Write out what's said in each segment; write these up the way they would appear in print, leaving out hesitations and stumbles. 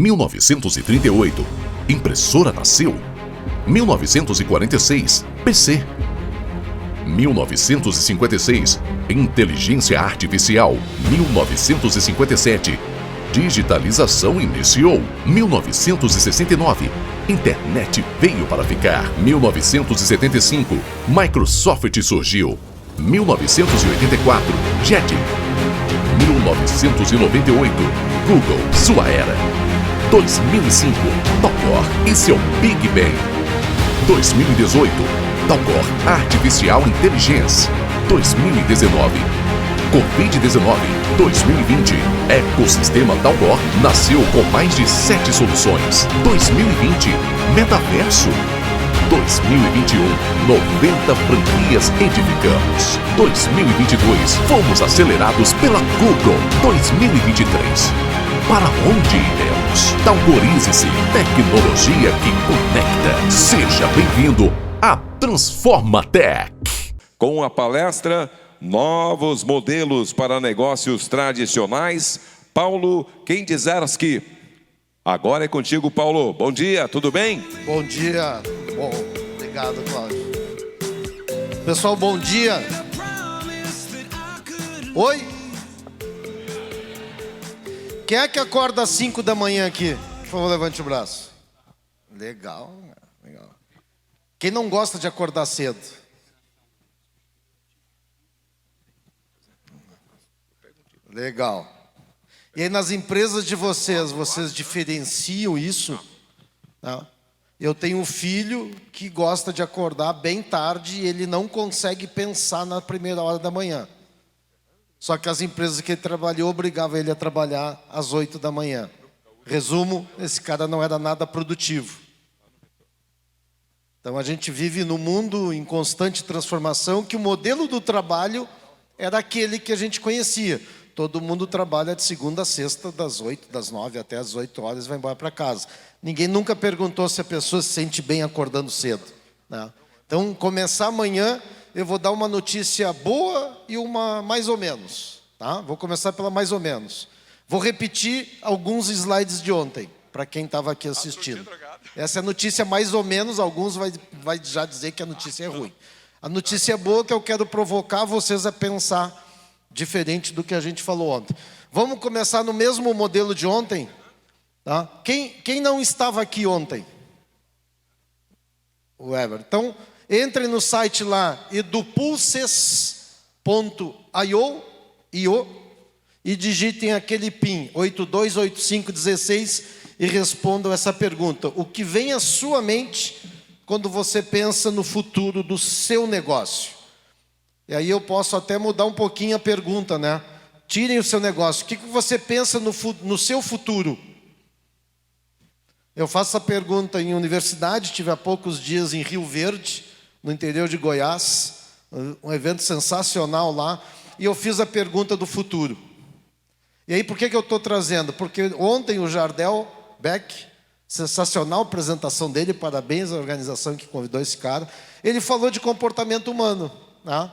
1938, impressora nasceu. 1946, PC. 1956, inteligência artificial. 1957, digitalização iniciou. 1969, internet veio para ficar. 1975, Microsoft surgiu. 1984, JET. 1998, Google, sua era. 2005, Talcor, esse é o Big Bang. 2018, Talcor Artificial Intelligence. 2019, Covid-19. 2020, Ecossistema Talcor nasceu com mais de 7 soluções. 2020, Metaverso. 2021, 90 franquias edificamos. 2022, fomos acelerados pela Google. 2023, para onde iremos? Talcorize-se, tecnologia que conecta. Seja bem-vindo à Transforma Tech. Com a palestra Novos Modelos para Negócios Tradicionais, Paulo Kenzierski. Agora é contigo, Paulo. Bom dia, tudo bem? Bom dia. Bom, obrigado, Cláudio. Pessoal, bom dia. Oi? Quem é que acorda às 5 da manhã aqui? Por favor, levante o braço. Legal, legal. Quem não gosta de acordar cedo? Legal. E aí nas empresas de vocês diferenciam isso? Tá? Eu tenho um filho que gosta de acordar bem tarde e ele não consegue pensar na primeira hora da manhã. Só que as empresas que ele trabalhou obrigavam ele a trabalhar às 8 da manhã. Resumo, esse cara não era nada produtivo. Então a gente vive num mundo em constante transformação que o modelo do trabalho era aquele que a gente conhecia. Todo mundo trabalha de segunda a sexta, das 8, das 9 até as 8 horas e vai embora para casa. Ninguém nunca perguntou se a pessoa se sente bem acordando cedo, né? Então, começar amanhã, eu vou dar uma notícia boa e uma mais ou menos. Tá? Vou começar pela mais ou menos. Vou repetir alguns slides de ontem, para quem estava aqui assistindo. Essa é a notícia mais ou menos, alguns vai já dizer que a notícia é ruim. A notícia boa é que eu quero provocar vocês a pensar diferente do que a gente falou ontem. Vamos começar no mesmo modelo de ontem? Tá? Quem não estava aqui ontem? O Ever. Então, entrem no site lá, edupulses.io e digitem aquele PIN, 828516, e respondam essa pergunta. O que vem à sua mente quando você pensa no futuro do seu negócio? E aí eu posso até mudar um pouquinho a pergunta, né? Tirem o seu negócio. O que você pensa no seu futuro? Eu faço essa pergunta em universidade, tive há poucos dias em Rio Verde, no interior de Goiás, um evento sensacional lá, e eu fiz a pergunta do futuro. E aí por que eu estou trazendo? Porque ontem o Jardel Beck, sensacional a apresentação dele, parabéns à organização que convidou esse cara, ele falou de comportamento humano, né?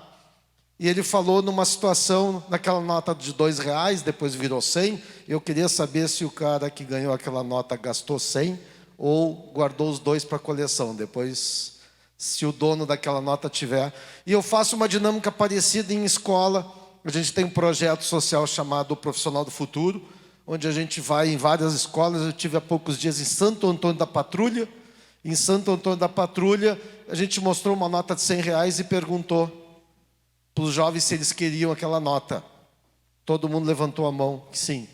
E ele falou numa situação, naquela nota de R$2, depois virou 100. Eu queria saber se o cara que ganhou aquela nota gastou 100 ou guardou os 2 para a coleção. Depois, se o dono daquela nota tiver. E eu faço uma dinâmica parecida em escola. A gente tem um projeto social chamado Profissional do Futuro, onde a gente vai em várias escolas. Eu tive há poucos dias em Santo Antônio da Patrulha. Em Santo Antônio da Patrulha, a gente mostrou uma nota de R$100 e perguntou para os jovens se eles queriam aquela nota. Todo mundo levantou a mão, que sim.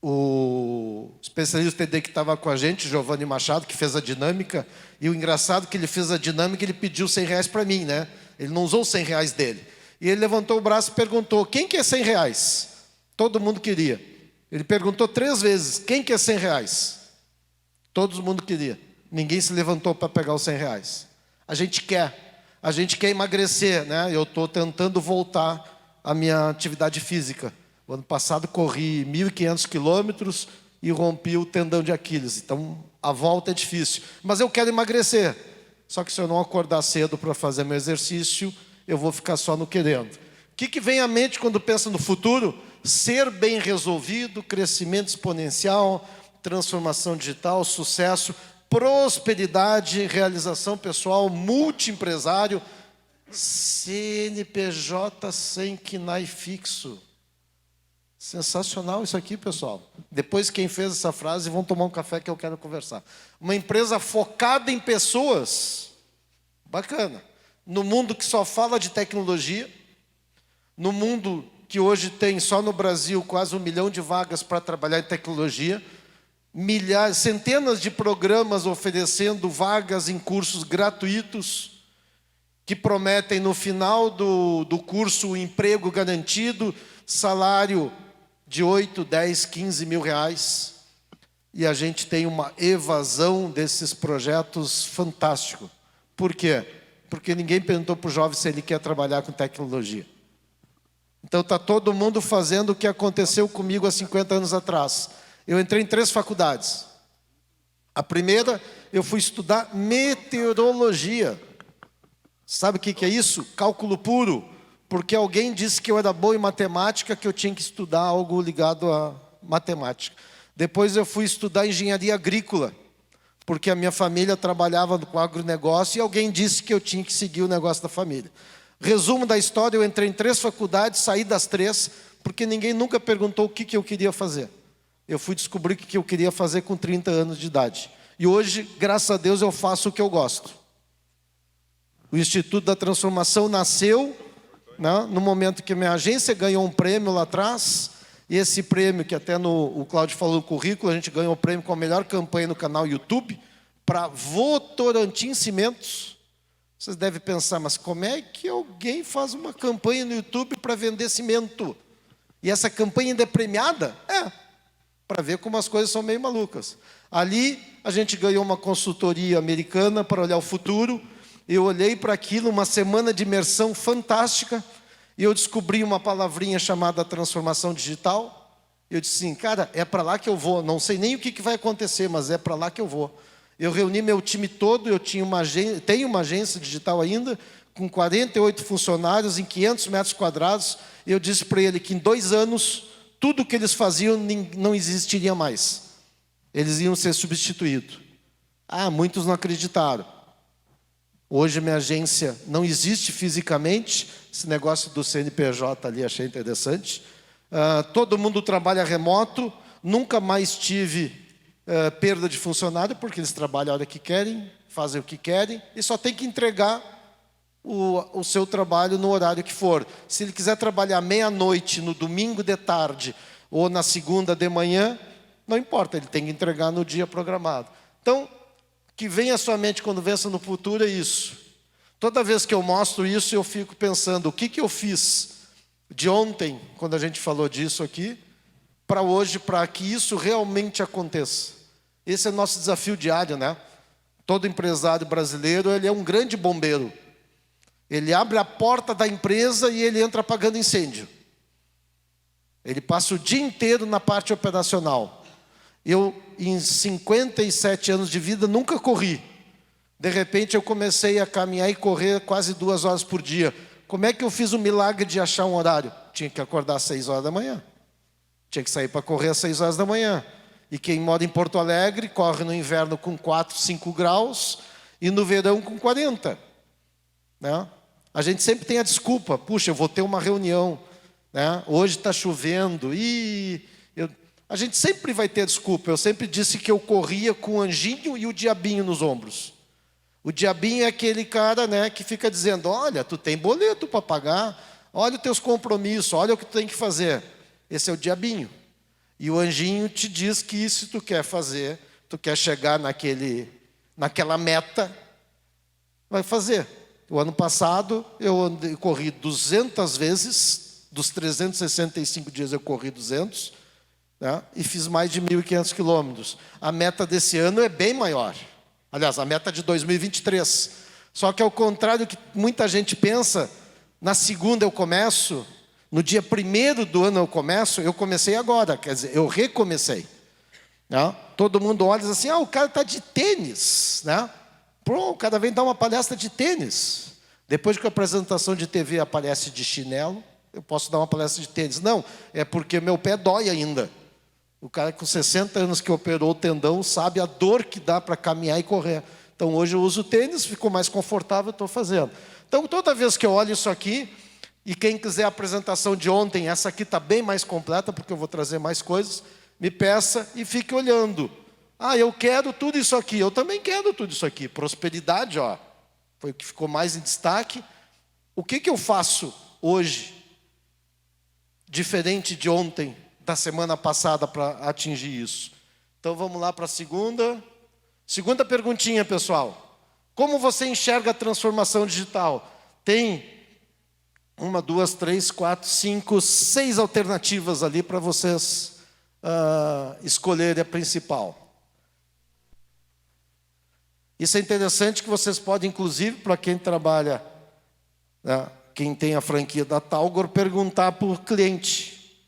O especialista TD que estava com a gente, Giovanni Machado, que fez a dinâmica, e o engraçado é que ele fez a dinâmica, ele pediu R$100 para mim, né? Ele não usou os R$100 dele. E ele levantou o braço e perguntou, quem quer R$100? Todo mundo queria. Ele perguntou 3 vezes, quem quer R$100? Todo mundo queria. Ninguém se levantou para pegar os R$100. A gente quer emagrecer, né? Eu estou tentando voltar à minha atividade física. O ano passado corri 1.500 quilômetros e rompi o tendão de Aquiles. Então, a volta é difícil. Mas eu quero emagrecer. Só que se eu não acordar cedo para fazer meu exercício, eu vou ficar só no querendo. O que vem à mente quando pensa no futuro? ser bem resolvido, crescimento exponencial, transformação digital, sucesso, prosperidade, realização pessoal, multiempresário, CNPJ sem KNAI fixo. Sensacional isso aqui, pessoal. Depois, quem fez essa frase, vão tomar um café que eu quero conversar. Uma empresa focada em pessoas, bacana. No mundo que só fala de tecnologia, no mundo que hoje tem só no Brasil quase 1 milhão de vagas para trabalhar em tecnologia, milhares, centenas de programas oferecendo vagas em cursos gratuitos, que prometem no final do curso um emprego garantido, salário de 8, 10, 15 mil reais. E a gente tem uma evasão desses projetos fantástico. Por quê? Porque ninguém perguntou para o jovem se ele quer trabalhar com tecnologia. Então está todo mundo fazendo o que aconteceu comigo há 50 anos atrás. Eu entrei em 3 faculdades. A primeira, eu fui estudar meteorologia. Sabe o que é isso? Cálculo puro. Porque alguém disse que eu era bom em matemática, que eu tinha que estudar algo ligado a matemática. Depois eu fui estudar engenharia agrícola, porque a minha família trabalhava com agronegócio e alguém disse que eu tinha que seguir o negócio da família. Resumo da história, eu entrei em 3 faculdades, saí das 3, porque ninguém nunca perguntou o que eu queria fazer. Eu fui descobrir o que eu queria fazer com 30 anos de idade. E hoje, graças a Deus, eu faço o que eu gosto. O Instituto da Transformação nasceu, né, no momento que minha agência ganhou um prêmio lá atrás, e esse prêmio, que até o Cláudio falou no currículo, a gente ganhou o prêmio com a melhor campanha no canal YouTube, para Votorantim Cimentos. Vocês devem pensar, mas como é que alguém faz uma campanha no YouTube para vender cimento? E essa campanha ainda é premiada? Para ver como as coisas são meio malucas. Ali, a gente ganhou uma consultoria americana para olhar o futuro. Eu olhei para aquilo, uma semana de imersão fantástica, e eu descobri uma palavrinha chamada transformação digital. Eu disse assim, cara, é para lá que eu vou. Não sei nem o que vai acontecer, mas é para lá que eu vou. Eu reuni meu time todo, eu tenho uma agência digital ainda, com 48 funcionários, em 500 metros quadrados. Eu disse para ele que em 2 anos, tudo que eles faziam não existiria mais. Eles iam ser substituídos. Muitos não acreditaram. Hoje minha agência não existe fisicamente. Esse negócio do CNPJ ali achei interessante. Todo mundo trabalha remoto. Nunca mais tive perda de funcionário, porque eles trabalham a hora que querem, fazem o que querem, e só tem que entregar o seu trabalho no horário que for. Se ele quiser trabalhar meia-noite, no domingo de tarde, ou na segunda de manhã, não importa, ele tem que entregar no dia programado. Então, que vem à sua mente quando pensa no futuro é isso. Toda vez que eu mostro isso, eu fico pensando, o que eu fiz de ontem, quando a gente falou disso aqui, para hoje, para que isso realmente aconteça. Esse é o nosso desafio diário, né? Todo empresário brasileiro, ele é um grande bombeiro. Ele abre a porta da empresa e ele entra apagando incêndio. Ele passa o dia inteiro na parte operacional. Eu, em 57 anos de vida, nunca corri. De repente, eu comecei a caminhar e correr quase 2 horas por dia. Como é que eu fiz o milagre de achar um horário? Tinha que acordar às 6 horas da manhã. Tinha que sair para correr às 6 horas da manhã. E quem mora em Porto Alegre, corre no inverno com 4, 5 graus e no verão com 40. Né? A gente sempre tem a desculpa. Puxa, eu vou ter uma reunião. Né? Hoje está chovendo. A gente sempre vai ter a desculpa. Eu sempre disse que eu corria com o anjinho e o diabinho nos ombros. O diabinho é aquele cara, né, que fica dizendo, olha, tu tem boleto para pagar, olha os teus compromissos, olha o que tu tem que fazer. Esse é o diabinho. E o anjinho te diz que se tu quer fazer, tu quer chegar naquela meta, vai fazer. O ano passado eu corri 200 vezes, dos 365 dias eu corri 200, né, e fiz mais de 1.500 quilômetros. A meta desse ano é bem maior. Aliás, a meta de 2023. Só que ao contrário do que muita gente pensa, na segunda eu começo, no dia 1º do ano eu comecei agora, quer dizer, eu recomecei. Né? Todo mundo olha e diz assim, o cara está de tênis. Né? Pronto, o cara vem dar uma palestra de tênis. Depois que a apresentação de TV aparece de chinelo, eu posso dar uma palestra de tênis. Não, é porque meu pé dói ainda. O cara com 60 anos que operou o tendão sabe a dor que dá para caminhar e correr. Então hoje eu uso tênis, ficou mais confortável, estou fazendo. Então toda vez que eu olho isso aqui, e quem quiser a apresentação de ontem, essa aqui está bem mais completa, porque eu vou trazer mais coisas, me peça e fique olhando. Ah, eu quero tudo isso aqui, eu também quero tudo isso aqui. Prosperidade, ó, foi o que ficou mais em destaque. O que eu faço hoje, diferente de ontem, da semana passada, para atingir isso? Então vamos lá para a segunda. Segunda perguntinha, pessoal. Como você enxerga a transformação digital? Tem 1, 2, 3, 4, 5, 6 alternativas ali para vocês escolherem a principal. Isso é interessante que vocês podem, inclusive, para quem trabalha, né, quem tem a franquia da Talgor, perguntar para o cliente.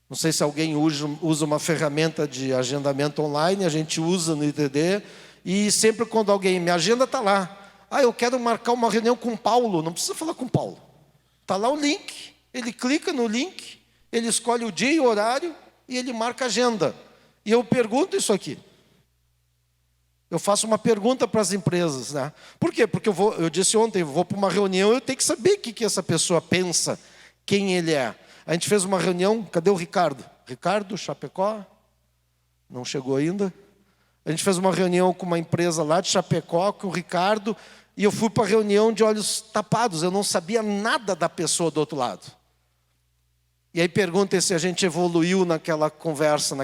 Não sei se alguém usa uma ferramenta de agendamento online, a gente usa no ITD, e sempre quando alguém, minha agenda está lá. Ah, eu quero marcar uma reunião com o Paulo, não precisa falar com o Paulo. Está lá o link, ele clica no link, ele escolhe o dia e o horário, e ele marca a agenda. E eu pergunto isso aqui. Eu faço uma pergunta para as empresas, né? Por quê? Porque eu disse ontem, eu vou para uma reunião, eu tenho que saber o que essa pessoa pensa, quem ele é. A gente fez uma reunião, cadê o Ricardo? Ricardo, Chapecó? Não chegou ainda. A gente fez uma reunião com uma empresa lá de Chapecó, com o Ricardo, e eu fui para a reunião de olhos tapados, eu não sabia nada da pessoa do outro lado. E aí pergunta se a gente evoluiu naquela conversa,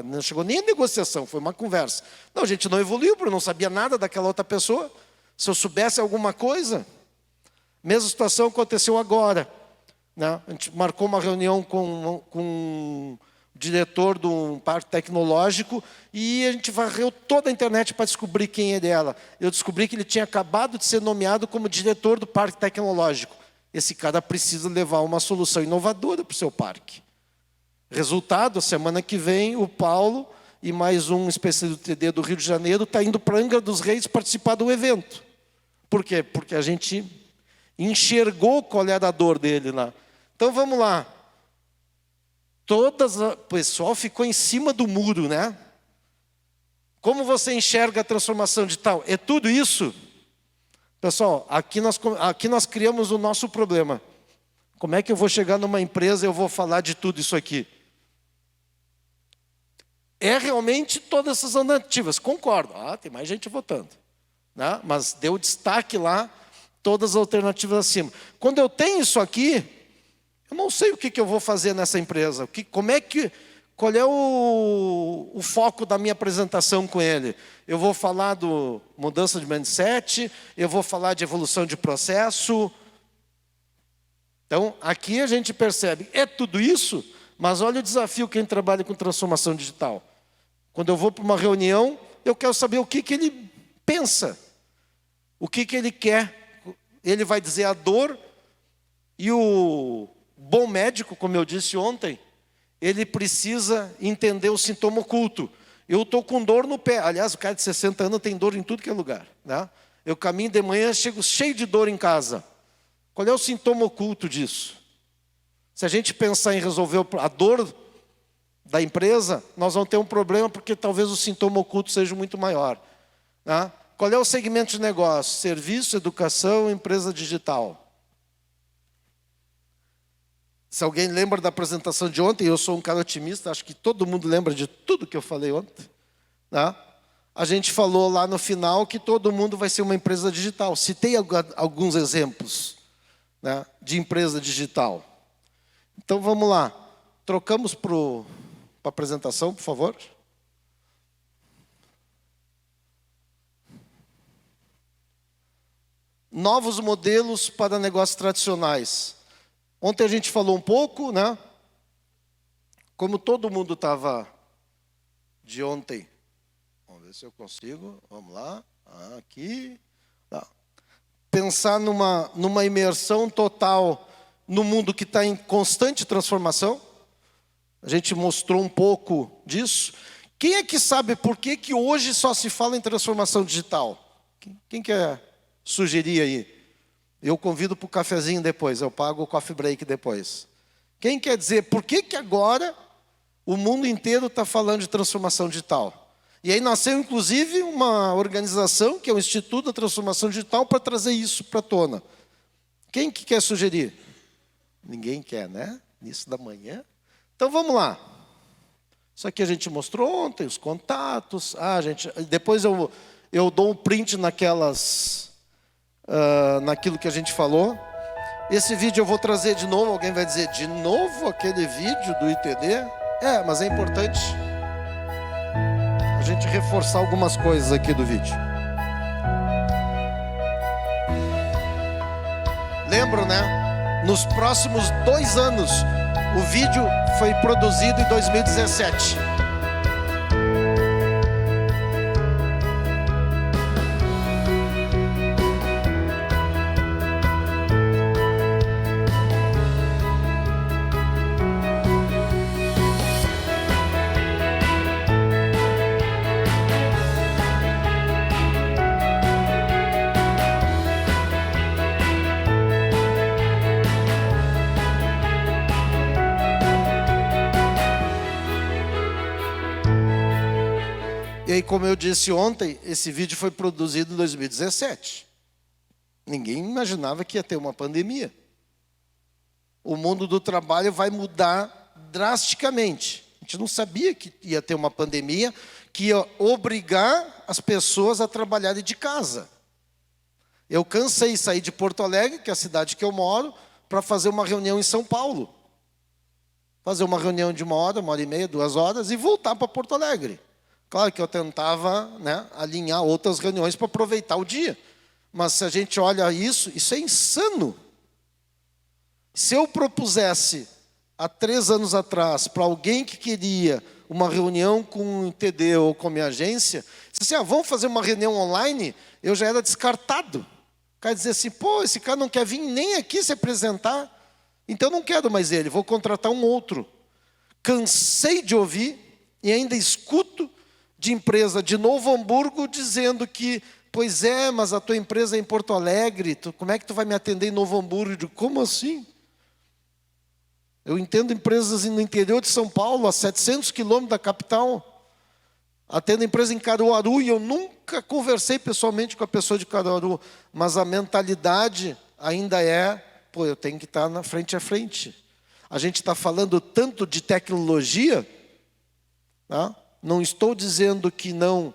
não chegou nem a negociação, foi uma conversa. Não, a gente não evoluiu, porque eu não sabia nada daquela outra pessoa. Se eu soubesse alguma coisa, mesma situação aconteceu agora. Né? A gente marcou uma reunião com o diretor do parque tecnológico e a gente varreu toda a internet para descobrir quem é dela. Eu descobri que ele tinha acabado de ser nomeado como diretor do parque tecnológico. Esse cara precisa levar uma solução inovadora para o seu parque. Resultado, semana que vem, o Paulo e mais um especialista do TD do Rio de Janeiro está indo para Angra dos Reis participar do evento. Por quê? Porque a gente enxergou qual era a dor dele lá. Então vamos lá. O pessoal ficou em cima do muro, né? Como você enxerga a transformação digital? É tudo isso? Pessoal, aqui nós criamos o nosso problema. Como é que eu vou chegar numa empresa e eu vou falar de tudo isso aqui? É realmente todas essas alternativas, concordo. Tem mais gente votando. Né? Mas deu destaque lá, todas as alternativas acima. Quando eu tenho isso aqui, eu não sei o que eu vou fazer nessa empresa. Qual é o foco da minha apresentação com ele? Eu vou falar do mudança de mindset, eu vou falar de evolução de processo. Então, aqui a gente percebe, é tudo isso, mas olha o desafio quem trabalha com transformação digital. Quando eu vou para uma reunião, eu quero saber o que ele pensa, o que ele quer. Ele vai dizer a dor, e o bom médico, como eu disse ontem, ele precisa entender o sintoma oculto. Eu estou com dor no pé. Aliás, o cara de 60 anos tem dor em tudo que é lugar. Né? Eu caminho de manhã, chego cheio de dor em casa. Qual é o sintoma oculto disso? Se a gente pensar em resolver a dor da empresa, nós vamos ter um problema, porque talvez o sintoma oculto seja muito maior. Né? Qual é o segmento de negócio? Serviço, educação, empresa digital. Se alguém lembra da apresentação de ontem, eu sou um cara otimista, acho que todo mundo lembra de tudo que eu falei ontem. Né? A gente falou lá no final que todo mundo vai ser uma empresa digital. Citei alguns exemplos, né, de empresa digital. Então vamos lá. Trocamos para a apresentação, por favor. Novos modelos para negócios tradicionais. Ontem a gente falou um pouco, né? Como todo mundo estava de ontem. Vamos ver se eu consigo. Vamos lá. Aqui. Tá. Pensar numa imersão total no mundo que está em constante transformação. A gente mostrou um pouco disso. Quem é que sabe por que hoje só se fala em transformação digital? Quem quer sugerir aí? Eu convido para o cafezinho depois, eu pago o coffee break depois. Quem quer dizer por que agora o mundo inteiro está falando de transformação digital? E aí nasceu, inclusive, uma organização, que é o Instituto da Transformação Digital, para trazer isso para a tona. Quem que quer sugerir? Ninguém quer, né? Início da manhã. Então, vamos lá. Isso aqui a gente mostrou ontem, os contatos. Depois eu dou um print naquilo que a gente falou. Esse vídeo eu vou trazer de novo. Alguém vai dizer, de novo aquele vídeo do ITD? Mas é importante a gente reforçar algumas coisas aqui do vídeo. Lembram, né? Nos próximos 2 anos, o vídeo foi produzido em 2017. E aí, como eu disse ontem, esse vídeo foi produzido em 2017. Ninguém imaginava que ia ter uma pandemia. O mundo do trabalho vai mudar drasticamente. A gente não sabia que ia ter uma pandemia que ia obrigar as pessoas a trabalharem de casa. Eu cansei de sair de Porto Alegre, que é a cidade que eu moro, para fazer uma reunião em São Paulo. Fazer uma reunião de 1 hora, 1h30, 2 horas e voltar para Porto Alegre. Claro que eu tentava, alinhar outras reuniões para aproveitar o dia. Mas se a gente olha isso é insano. Se eu propusesse, há 3 anos atrás, para alguém que queria uma reunião com o ITD ou com a minha agência, disse assim, vamos fazer uma reunião online, eu já era descartado. O cara dizia assim, esse cara não quer vir nem aqui se apresentar, então eu não quero mais ele, vou contratar um outro. Cansei de ouvir e ainda escuto de empresa de Novo Hamburgo dizendo que, mas a tua empresa é em Porto Alegre, como é que tu vai me atender em Novo Hamburgo? Eu digo, como assim? Eu entendo empresas no interior de São Paulo, a 700 quilômetros da capital. Atendo empresa em Caruaru e eu nunca conversei pessoalmente com a pessoa de Caruaru, mas a mentalidade ainda é, eu tenho que estar na frente a frente. A gente está falando tanto de tecnologia, tá? Não estou dizendo que não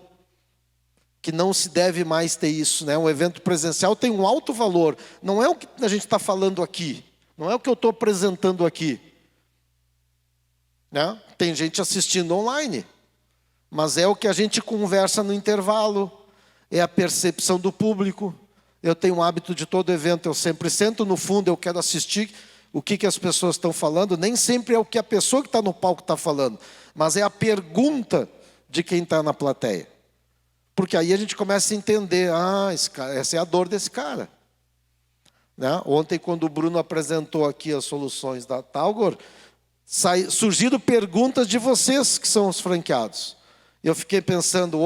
se deve mais ter isso, né? Um evento presencial tem um alto valor. Não é o que a gente está falando aqui. Não é o que eu estou apresentando aqui. Né? Tem gente assistindo online. Mas é o que a gente conversa no intervalo. É a percepção do público. Eu tenho o hábito de todo evento. Eu sempre sento no fundo, eu quero assistir o que as pessoas estão falando. Nem sempre é o que a pessoa que está no palco está falando. Mas é a pergunta de quem está na plateia. Porque aí a gente começa a entender, essa é a dor desse cara. Né? Ontem, quando o Bruno apresentou aqui as soluções da Talgor, surgiram perguntas de vocês que são os franqueados. Eu fiquei pensando,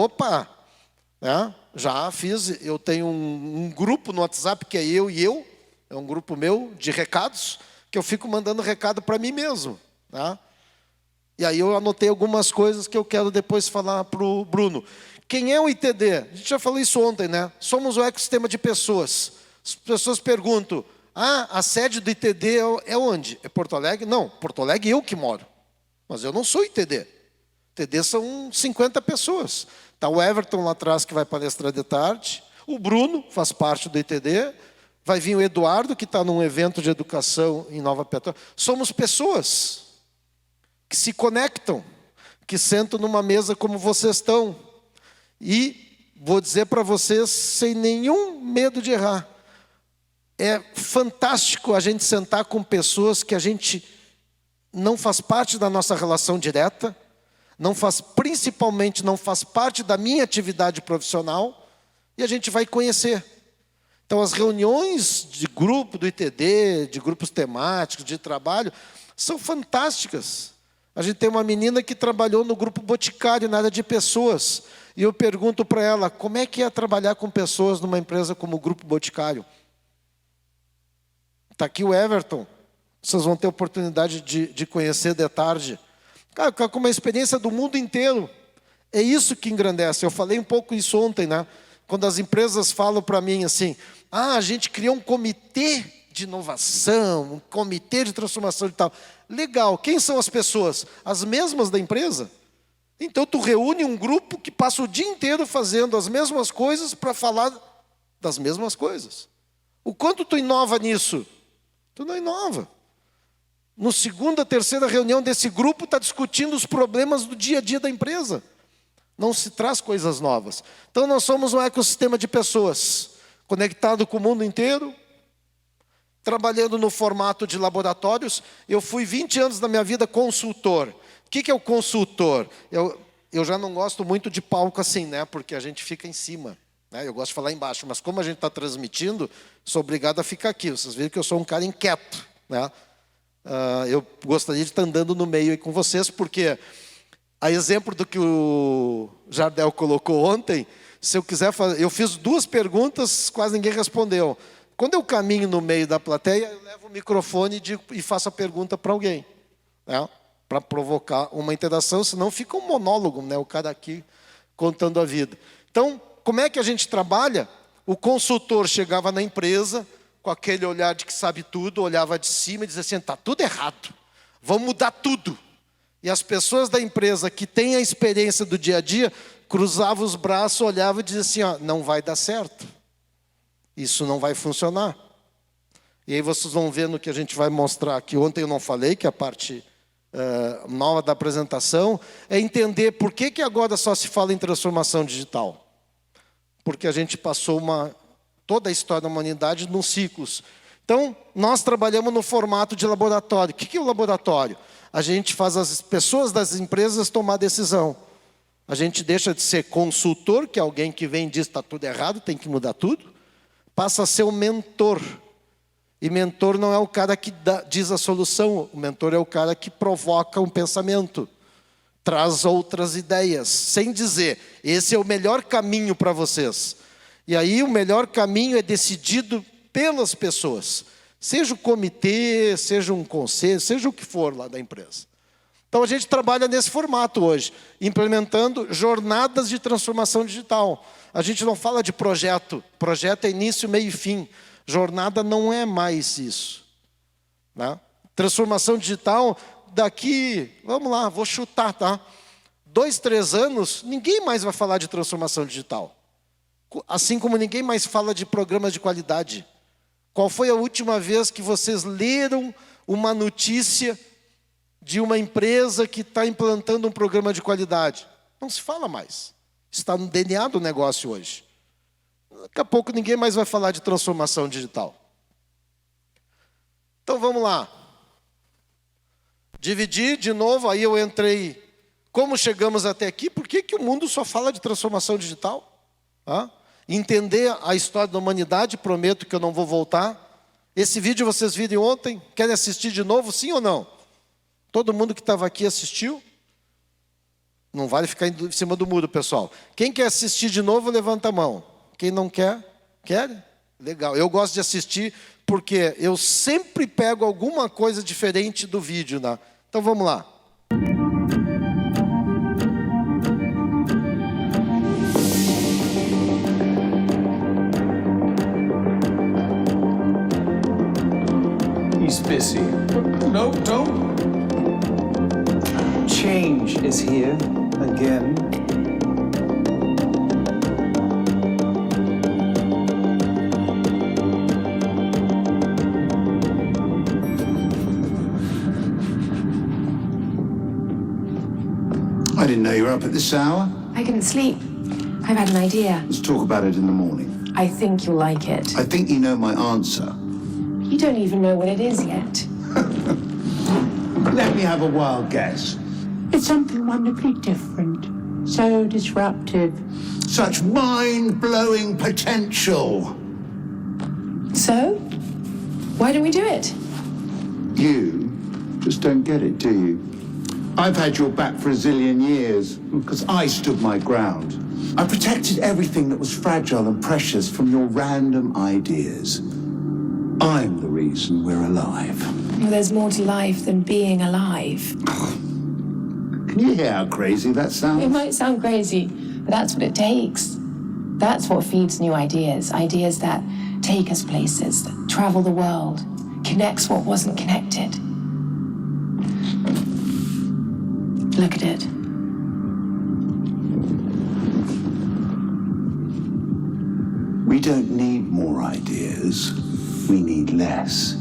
já fiz, eu tenho um grupo no WhatsApp que é eu e eu, é um grupo meu de recados, que eu fico mandando recado para mim mesmo. Tá? E aí eu anotei algumas coisas que eu quero depois falar para o Bruno. Quem é o ITD? A gente já falou isso ontem, né? Somos o ecossistema de pessoas. As pessoas perguntam, a sede do ITD é onde? É Porto Alegre? Não, Porto Alegre eu que moro. Mas eu não sou ITD. ITD são 50 pessoas. Está o Everton lá atrás que vai palestrar de tarde. O Bruno faz parte do ITD. Vai vir o Eduardo que está num evento de educação em Nova Petrópolis. Somos pessoas que se conectam, que sentam numa mesa como vocês estão. E vou dizer para vocês, sem nenhum medo de errar, é fantástico a gente sentar com pessoas que a gente não faz parte da nossa relação direta, principalmente não faz parte da minha atividade profissional, e a gente vai conhecer. Então as reuniões de grupo do ITD, de grupos temáticos, de trabalho, são fantásticas. A gente tem uma menina que trabalhou no grupo Boticário, na área de pessoas. E eu pergunto para ela, como é que é trabalhar com pessoas numa empresa como o Grupo Boticário? Está aqui o Everton. Vocês vão ter oportunidade de conhecer de tarde. Cara, com uma experiência do mundo inteiro. É isso que engrandece. Eu falei um pouco isso ontem, né? Quando as empresas falam para mim assim, a gente criou um comitê de inovação, um comitê de transformação digital. Legal, quem são as pessoas? As mesmas da empresa? Então tu reúne um grupo que passa o dia inteiro fazendo as mesmas coisas para falar das mesmas coisas. O quanto tu inova nisso? Tu não inova. No segunda, terceira reunião desse grupo está discutindo os problemas do dia a dia da empresa. Não se traz coisas novas. Então nós somos um ecossistema de pessoas, conectado com o mundo inteiro, trabalhando no formato de laboratórios. Eu fui 20 anos da minha vida consultor. O que é o consultor? Eu já não gosto muito de palco assim, né? Porque a gente fica em cima. Né? Eu gosto de falar embaixo, mas como a gente está transmitindo, sou obrigado a ficar aqui. Vocês viram que eu sou um cara inquieto. Né? Eu gostaria de estar andando no meio aí com vocês, porque, a exemplo do que o Jardel colocou ontem, se eu quiser fazer, eu fiz 2 perguntas, quase ninguém respondeu. Quando eu caminho no meio da plateia, eu levo o microfone e faço a pergunta para alguém, né? Para provocar uma interação, senão fica um monólogo, né? O cara aqui contando a vida. Então, como é que a gente trabalha? O consultor chegava na empresa com aquele olhar de que sabe tudo, olhava de cima e dizia assim, está tudo errado, vamos mudar tudo. E as pessoas da empresa que têm a experiência do dia a dia, cruzavam os braços, olhavam e diziam assim, ó, não vai dar certo, isso não vai funcionar. E aí vocês vão ver no que a gente vai mostrar aqui. Ontem eu não falei, que a parte nova da apresentação é entender por que agora só se fala em transformação digital. Porque a gente passou toda a história da humanidade nos ciclos. Então, nós trabalhamos no formato de laboratório. O que é o laboratório? A gente faz as pessoas das empresas tomar decisão. A gente deixa de ser consultor, que é alguém que vem e diz está tudo errado, tem que mudar tudo, passa a ser o mentor. E mentor não é o cara que diz a solução, o mentor é o cara que provoca um pensamento, traz outras ideias, sem dizer, esse é o melhor caminho para vocês. E aí o melhor caminho é decidido pelas pessoas, seja o comitê, seja um conselho, seja o que for lá da empresa. Então a gente trabalha nesse formato hoje, implementando jornadas de transformação digital. A gente não fala de projeto, projeto é início, meio e fim. Jornada não é mais isso. Né? Transformação digital, daqui, vamos lá, vou chutar, tá? 2, 3 anos, ninguém mais vai falar de transformação digital. Assim como ninguém mais fala de programas de qualidade. Qual foi a última vez que vocês leram uma notícia de uma empresa que está implantando um programa de qualidade? Não se fala mais. Está no DNA do negócio hoje. Daqui a pouco ninguém mais vai falar de transformação digital. Então vamos lá. Dividir de novo, aí eu entrei. Como chegamos até aqui? Por que o mundo só fala de transformação digital? Entender a história da humanidade, prometo que eu não vou voltar. Esse vídeo vocês viram ontem, querem assistir de novo, sim ou não? Todo mundo que estava aqui assistiu? Não vale ficar em cima do muro, pessoal. Quem quer assistir de novo, levanta a mão. Quem não quer? Quer? Legal. Eu gosto de assistir porque eu sempre pego alguma coisa diferente do vídeo, né? Então vamos lá. He's busy. No, don't. Change is here again. I didn't know you were up at this hour. I couldn't sleep. I've had an idea. Let's talk about it in the morning. I think you'll like it. I think you know my answer. You don't even know what it is yet. Let me have a wild guess. It's something wonderfully different, so disruptive. Such mind-blowing potential. So, why don't we do it? You just don't get it, do you? I've had your back for a zillion years because I stood my ground. I protected everything that was fragile and precious from your random ideas. I'm the reason reason we're alive. Well, there's more to life than being alive. Can you hear how crazy that It sounds? might sound crazy, but that's what it takes. That's what feeds new ideas. Ideas that take us places, that travel the world, connects what wasn't connected. Look at it. We don't need more ideas, we need less.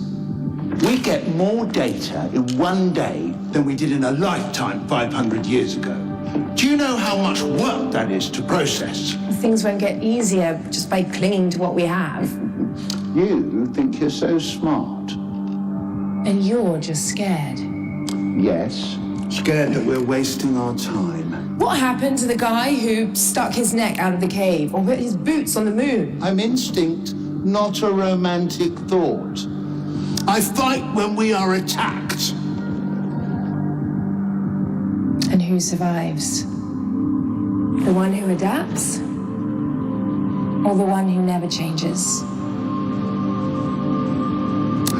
We get more data in one day than we did in a lifetime 500 years ago. Do you know how much work that is to process? Things won't get easier just by clinging to what we have. You think you're so smart. And you're just scared. Yes, scared that we're wasting our time. What happened to the guy who stuck his neck out of the cave or put his boots on the moon? I'm instinct, not a romantic thought. I fight when we are attacked. And who survives? The one who adapts? Or the one who never changes?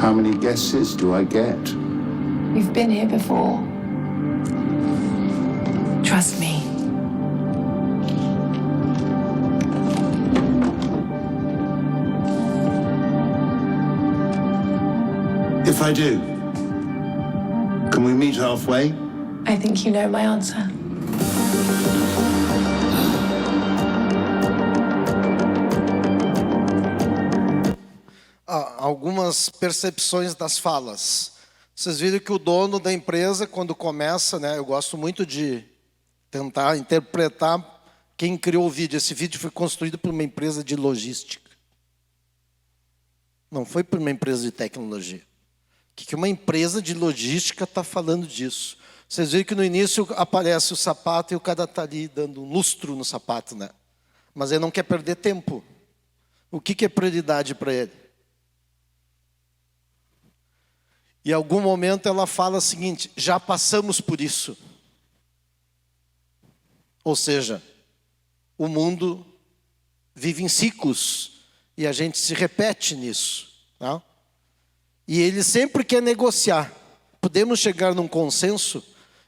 How many guesses do I get? You've been here before. Trust me. If I do, can we meet halfway? I think you know my answer. Algumas percepções das falas. Vocês viram que o dono da empresa, quando começa, né, eu gosto muito de tentar interpretar quem criou o vídeo. Esse vídeo foi construído por uma empresa de logística. Não foi por uma empresa de tecnologia. O que uma empresa de logística está falando disso? Vocês viram que no início aparece o sapato e o cara está ali dando um lustro no sapato, né? Mas ele não quer perder tempo. O que é prioridade para ele? E em algum momento ela fala o seguinte: já passamos por isso. Ou seja, o mundo vive em ciclos e a gente se repete nisso. Tá? E ele sempre quer negociar. Podemos chegar num consenso?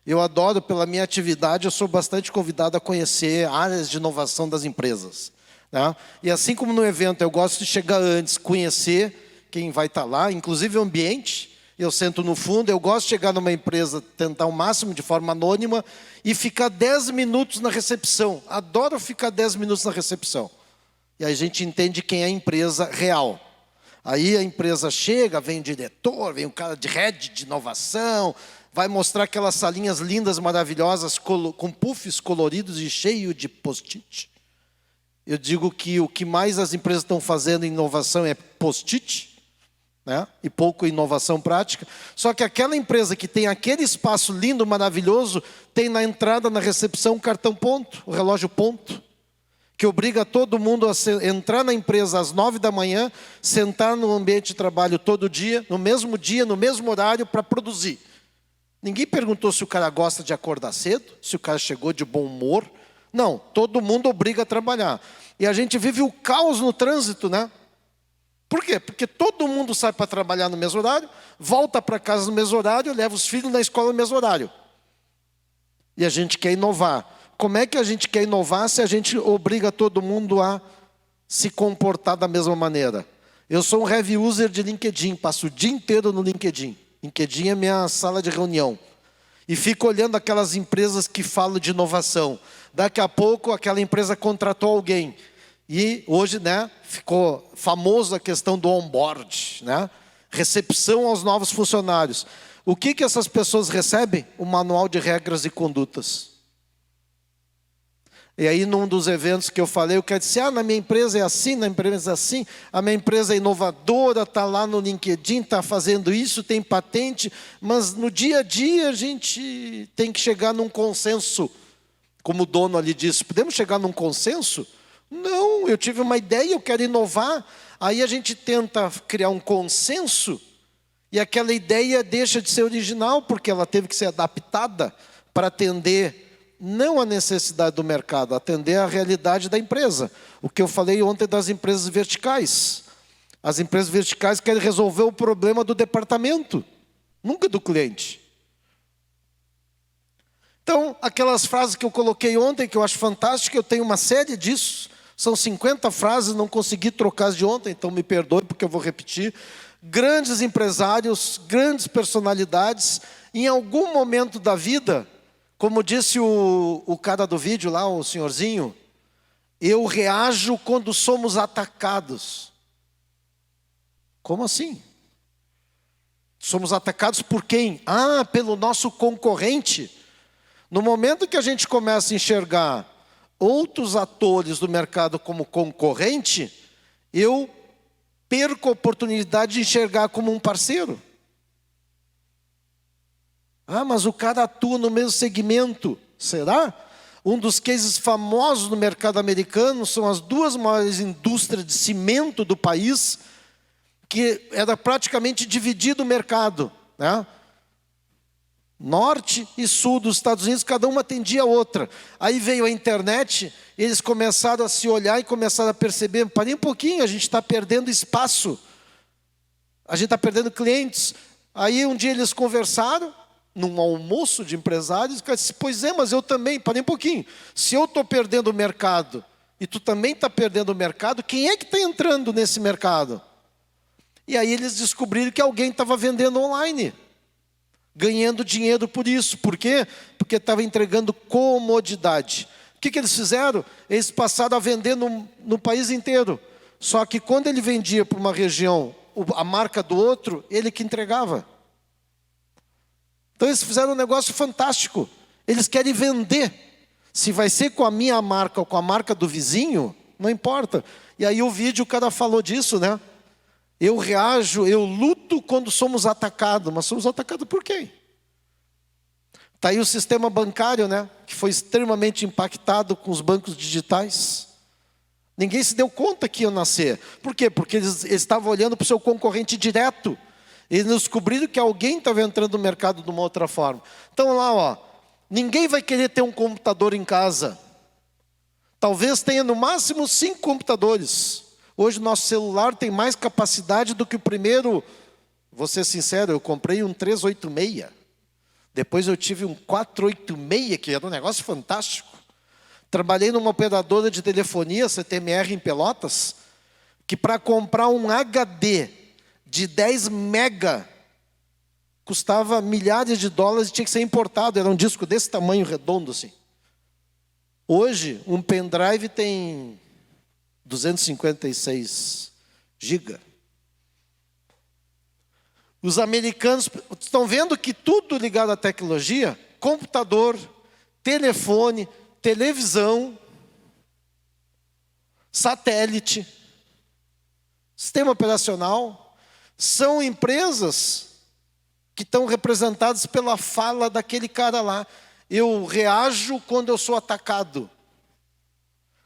Eu adoro, pela minha atividade, eu sou bastante convidado a conhecer áreas de inovação das empresas. Tá? E assim como no evento, eu gosto de chegar antes, conhecer quem vai estar lá, inclusive o ambiente. Eu sento no fundo, eu gosto de chegar numa empresa, tentar o máximo de forma anônima e ficar 10 minutos na recepção. Adoro ficar 10 minutos na recepção. E aí a gente entende quem é a empresa real. Aí a empresa chega, vem o diretor, vem o cara de head de inovação, vai mostrar aquelas salinhas lindas, maravilhosas, com puffs coloridos e cheio de post-it. Eu digo que o que mais as empresas estão fazendo em inovação é post-it, né? E pouco inovação prática. Só que aquela empresa que tem aquele espaço lindo, maravilhoso, tem na entrada, na recepção, um cartão ponto, o relógio ponto, que obriga todo mundo a entrar na empresa às 9 da manhã, sentar no ambiente de trabalho todo dia, no mesmo horário, para produzir. Ninguém perguntou se o cara gosta de acordar cedo, se o cara chegou de bom humor. Não, todo mundo obriga a trabalhar. E a gente vive o caos no trânsito, né? Por quê? Porque todo mundo sai para trabalhar no mesmo horário, volta para casa no mesmo horário, leva os filhos na escola no mesmo horário. E a gente quer inovar. Como é que a gente quer inovar se a gente obriga todo mundo a se comportar da mesma maneira? Eu sou um heavy user de LinkedIn, passo o dia inteiro no LinkedIn. LinkedIn é minha sala de reunião. E fico olhando aquelas empresas que falam de inovação. Daqui a pouco aquela empresa contratou alguém. E hoje, né, ficou famoso a questão do onboard, né? Recepção aos novos funcionários. O que essas pessoas recebem? O manual de regras e condutas. E aí, num dos eventos que eu falei, eu quero dizer, na minha empresa é assim, na empresa é assim, a minha empresa é inovadora, está lá no LinkedIn, está fazendo isso, tem patente, mas no dia a dia a gente tem que chegar num consenso. Como o dono ali disse, podemos chegar num consenso? Não, eu tive uma ideia, eu quero inovar. Aí a gente tenta criar um consenso e aquela ideia deixa de ser original porque ela teve que ser adaptada para atender não a necessidade do mercado, atender a realidade da empresa. O que eu falei ontem das empresas verticais. As empresas verticais querem resolver o problema do departamento, nunca do cliente. Então, aquelas frases que eu coloquei ontem, que eu acho fantástica, eu tenho uma série disso. São 50 frases, não consegui trocar as de ontem, então me perdoe porque eu vou repetir. Grandes empresários, grandes personalidades, em algum momento da vida, como disse o cara do vídeo lá, o senhorzinho, eu reajo quando somos atacados. Como assim? Somos atacados por quem? Ah, pelo nosso concorrente. No momento que a gente começa a enxergar outros atores do mercado como concorrente, eu perco a oportunidade de enxergar como um parceiro. Ah, mas o cara atua no mesmo segmento. Será? Um dos cases famosos no mercado americano são as duas maiores indústrias de cimento do país, que era praticamente dividido o mercado, né? Norte e sul dos Estados Unidos, cada uma atendia a outra. Aí veio a internet, eles começaram a se olhar e começaram a perceber, parem um pouquinho, a gente está perdendo espaço, a gente está perdendo clientes. Aí um dia eles conversaram, num almoço de empresários, e disse, pois é, mas eu também, parem um pouquinho, se eu estou perdendo o mercado, e tu também está perdendo o mercado, quem é que está entrando nesse mercado? E aí eles descobriram que alguém estava vendendo online, ganhando dinheiro por isso. Por quê? Porque estava entregando comodidade. O que eles fizeram? Eles passaram a vender no país inteiro. Só que quando ele vendia para uma região a marca do outro, ele que entregava. Então eles fizeram um negócio fantástico. Eles querem vender. Se vai ser com a minha marca ou com a marca do vizinho, não importa. E aí o vídeo, o cara falou disso, né? Eu reajo, eu luto quando somos atacados. Mas somos atacados por quem? Está aí o sistema bancário, né? Que foi extremamente impactado com os bancos digitais. Ninguém se deu conta que ia nascer. Por quê? Porque eles estavam olhando para o seu concorrente direto. Eles descobriram que alguém estava entrando no mercado de uma outra forma. Então lá, ó, ninguém vai querer ter um computador em casa. Talvez tenha no máximo 5 computadores. Hoje o nosso celular tem mais capacidade do que o primeiro. Vou ser sincero, eu comprei um 386. Depois eu tive um 486, que era um negócio fantástico. Trabalhei numa operadora de telefonia, CTMR em Pelotas, que para comprar um HD de 10 mega, custava milhares de dólares e tinha que ser importado. Era um disco desse tamanho, redondo assim. Hoje, um pendrive tem 256 GB. Os americanos estão vendo que tudo ligado à tecnologia, computador, telefone, televisão, satélite, sistema operacional, são empresas que estão representadas pela fala daquele cara lá. Eu reajo quando eu sou atacado.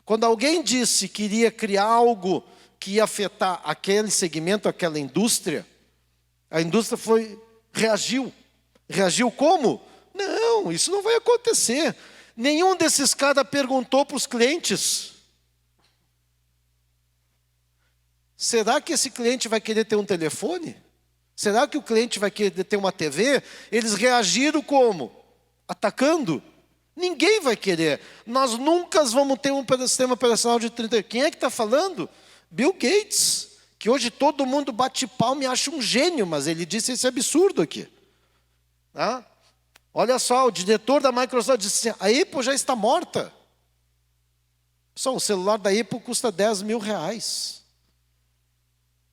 Quando alguém disse que iria criar algo que ia afetar aquele segmento, aquela indústria, a indústria reagiu. Reagiu como? Não, isso não vai acontecer. Nenhum desses caras perguntou para os clientes. Será que esse cliente vai querer ter um telefone? Será que o cliente vai querer ter uma TV? Eles reagiram como? Atacando? Ninguém vai querer. Nós nunca vamos ter um sistema operacional de 30. Quem é que está falando? Bill Gates, que hoje todo mundo bate palma e acha um gênio, mas ele disse esse absurdo aqui. Ah? Olha só, o diretor da Microsoft disse assim, a Apple já está morta. Só o celular da Apple custa 10 mil reais.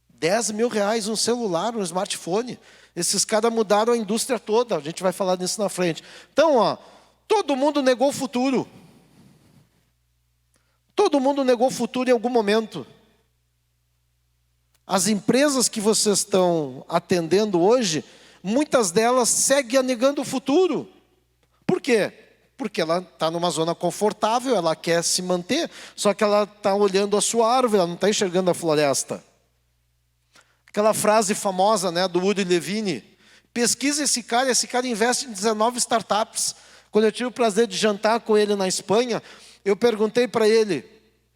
10 mil reais um celular, um smartphone. Esses caras mudaram a indústria toda, a gente vai falar disso na frente. Então, ó, todo mundo negou o futuro. Todo mundo negou o futuro em algum momento. As empresas que vocês estão atendendo hoje, muitas delas seguem negando o futuro. Por quê? Porque ela está numa zona confortável, ela quer se manter, só que ela está olhando a sua árvore, ela não está enxergando a floresta. Aquela frase famosa, né, do Uri Levine, pesquisa esse cara investe em 19 startups. Quando eu tive o prazer de jantar com ele na Espanha, eu perguntei para ele,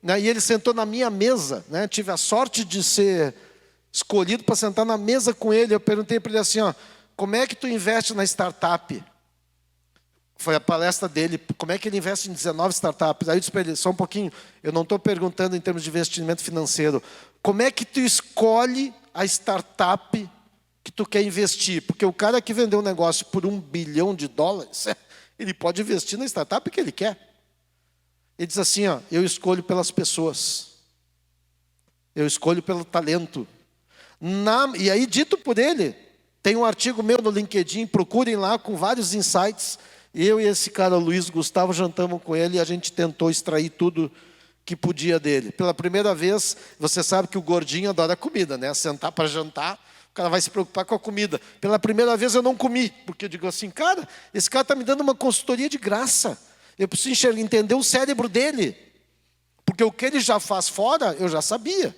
né, e ele sentou na minha mesa, né, tive a sorte de ser escolhido para sentar na mesa com ele. Eu perguntei para ele assim, ó, como é que tu investe na startup? Foi a palestra dele, como é que ele investe em 19 startups. Aí eu disse para ele, só um pouquinho, eu não estou perguntando em termos de investimento financeiro. Como é que tu escolhe a startup que tu quer investir? Porque o cara que vendeu um negócio por $1 bilhão, ele pode investir na startup que ele quer. Ele diz assim, ó, eu escolho pelas pessoas. Eu escolho pelo talento. E aí, dito por ele, tem um artigo meu no LinkedIn, procurem lá, com vários insights. Eu e esse cara, Luiz Gustavo, jantamos com ele e a gente tentou extrair tudo que podia dele. Pela primeira vez, você sabe que o gordinho adora comida, né? Sentar para jantar, o cara vai se preocupar com a comida. Pela primeira vez eu não comi, porque eu digo assim, cara, esse cara está me dando uma consultoria de graça. Eu preciso entender o cérebro dele. Porque o que ele já faz fora, eu já sabia.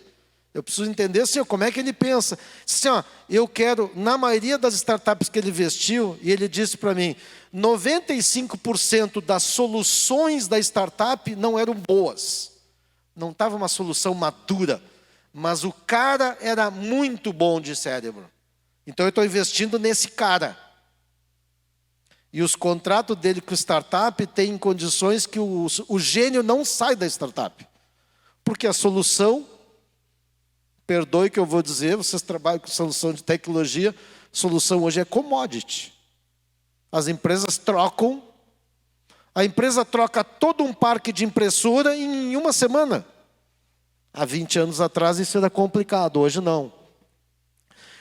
Eu preciso entender assim, como é que ele pensa. Assim, ó, eu quero, na maioria das startups que ele investiu, e ele disse para mim, 95% das soluções da startup não eram boas. Não estava uma solução madura. Mas o cara era muito bom de cérebro. Então eu estou investindo nesse cara. E os contratos dele com startup têm condições que o gênio não sai da startup. Porque a solução, perdoe que eu vou dizer, vocês trabalham com solução de tecnologia, solução hoje é commodity. As empresas trocam, a empresa troca todo um parque de impressora em uma semana. Há 20 anos atrás isso era complicado, hoje não.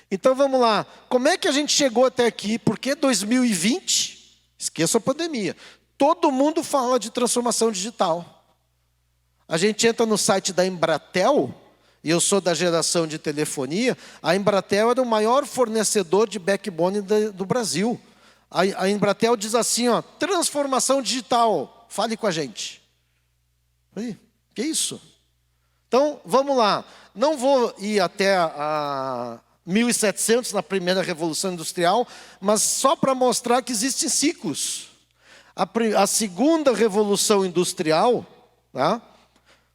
Então vamos lá, como é que a gente chegou até aqui? Porque 2020, esqueça a pandemia, todo mundo fala de transformação digital. A gente entra no site da Embratel, e eu sou da geração de telefonia, a Embratel era o maior fornecedor de backbone do Brasil. A Embratel diz assim, ó, transformação digital, fale com a gente. Aí, que isso? Então, vamos lá. Não vou ir até a 1700, na primeira Revolução Industrial, mas só para mostrar que existem ciclos. A segunda Revolução Industrial, tá,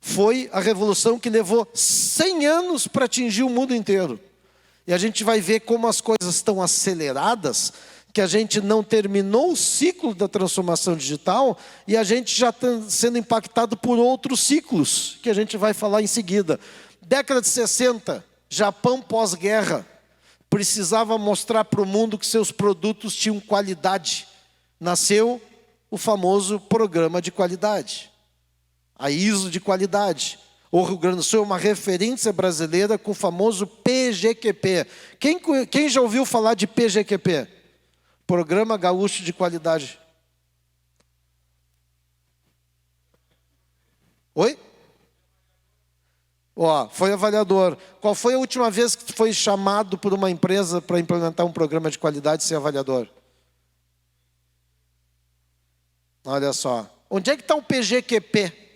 foi a revolução que levou 100 anos para atingir o mundo inteiro. E a gente vai ver como as coisas estão aceleradas, que a gente não terminou o ciclo da transformação digital e a gente já está sendo impactado por outros ciclos, que a gente vai falar em seguida. Década de 60, Japão pós-guerra, precisava mostrar para o mundo que seus produtos tinham qualidade. Nasceu o famoso programa de qualidade, a ISO de qualidade. O Rio Grande do Sul é uma referência brasileira com o famoso PGQP. Quem já ouviu falar de PGQP? Programa Gaúcho de Qualidade. Oi? Ó, foi avaliador. Qual foi a última vez que foi chamado por uma empresa para implementar um programa de qualidade sem avaliador? Olha só. Onde é que está o PGQP?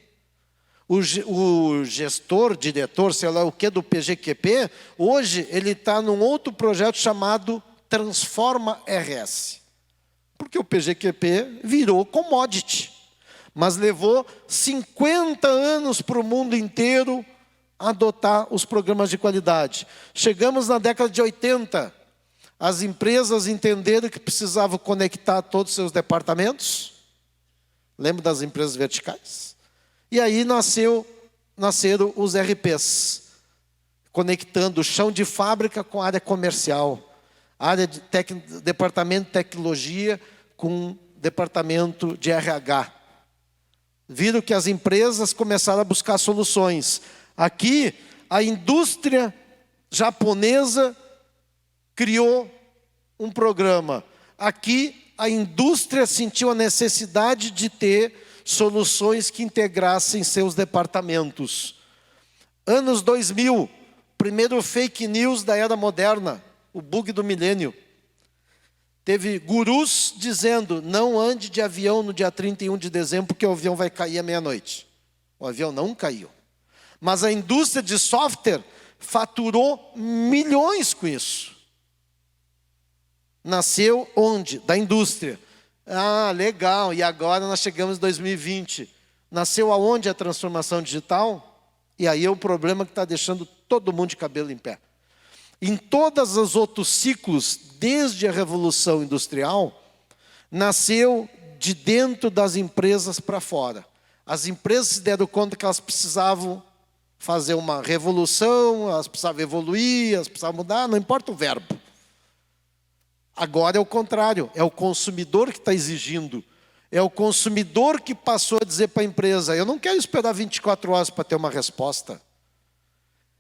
O gestor, diretor, sei lá o que do PGQP, hoje ele está num outro projeto chamado Transforma RS. Porque o PGQP virou commodity. Mas levou 50 anos para o mundo inteiro adotar os programas de qualidade. Chegamos na década de 80. As empresas entenderam que precisavam conectar todos os seus departamentos. Lembra das empresas verticais? E aí nasceram os RPs, conectando o chão de fábrica com a área comercial, área de departamento de tecnologia com departamento de RH. Viram que as empresas começaram a buscar soluções. Aqui, a indústria japonesa criou um programa. Aqui, a indústria sentiu a necessidade de ter soluções que integrassem seus departamentos. Anos 2000, primeiro fake news da era moderna, o bug do milênio. Teve gurus dizendo, não ande de avião no dia 31 de dezembro, porque o avião vai cair à meia-noite. O avião não caiu. Mas a indústria de software faturou milhões com isso. Nasceu onde? Da indústria. Ah, legal, e agora nós chegamos em 2020. Nasceu aonde a transformação digital? E aí é o problema que está deixando todo mundo de cabelo em pé. em todos os outros ciclos, desde a Revolução Industrial, nasceu de dentro das empresas para fora. As empresas se deram conta que elas precisavam fazer uma revolução, elas precisavam evoluir, elas precisavam mudar, não importa o verbo. Agora é o contrário, é o consumidor que está exigindo. É o consumidor que passou a dizer para a empresa, eu não quero esperar 24 horas para ter uma resposta.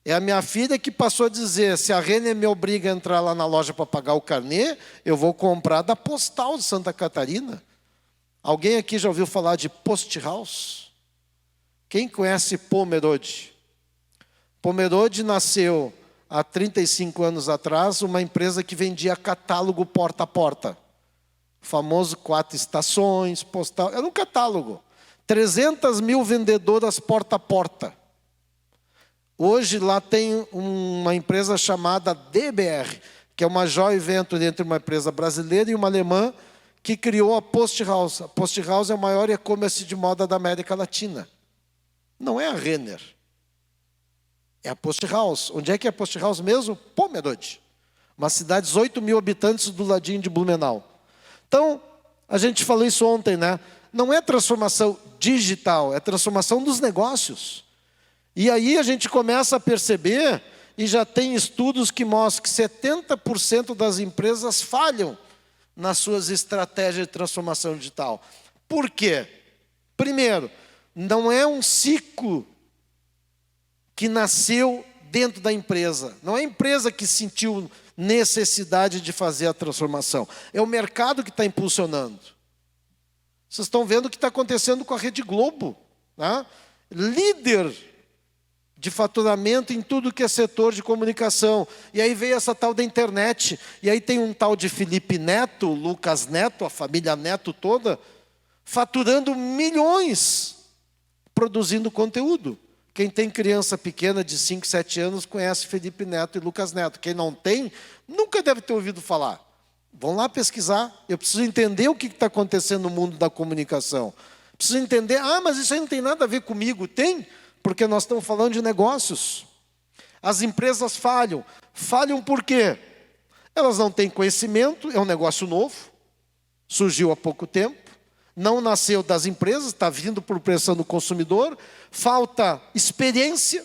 É a minha filha que passou a dizer, se a Renner me obriga a entrar lá na loja para pagar o carnê, eu vou comprar da Postal de Santa Catarina. Alguém aqui já ouviu falar de Post House? Quem conhece Pomerode? Pomerode nasceu há 35 anos atrás, uma empresa que vendia catálogo porta a porta. O famoso 4 estações, postal, era um catálogo. 300 mil vendedoras porta a porta. Hoje lá tem uma empresa chamada DBR, que é uma joint venture entre uma empresa brasileira e uma alemã, que criou a Post House. A Post House é o maior e-commerce de moda da América Latina. Não é a Renner. É a Post House. Onde é que é a Post House mesmo? Pomerode. Uma cidade de 18 mil habitantes do ladinho de Blumenau. Então, a gente falou isso ontem, né? Não é transformação digital, é transformação dos negócios. E aí a gente começa a perceber, e já tem estudos que mostram que 70% das empresas falham nas suas estratégias de transformação digital. Por quê? Primeiro, não é um ciclo que nasceu dentro da empresa. Não é a empresa que sentiu necessidade de fazer a transformação. É o mercado que está impulsionando. Vocês estão vendo o que está acontecendo com a Rede Globo, né? Líder de faturamento em tudo que é setor de comunicação. E aí veio essa tal da internet. E aí tem um tal de Felipe Neto, Lucas Neto, a família Neto toda, faturando milhões, produzindo conteúdo. Quem tem criança pequena de 5, 7 anos conhece Felipe Neto e Lucas Neto. Quem não tem, nunca deve ter ouvido falar. Vão lá pesquisar. Eu preciso entender o que está acontecendo no mundo da comunicação. Preciso entender, mas isso aí não tem nada a ver comigo. Tem, porque nós estamos falando de negócios. As empresas falham. Falham por quê? Elas não têm conhecimento, é um negócio novo, surgiu há pouco tempo. Não nasceu das empresas, está vindo por pressão do consumidor, falta experiência,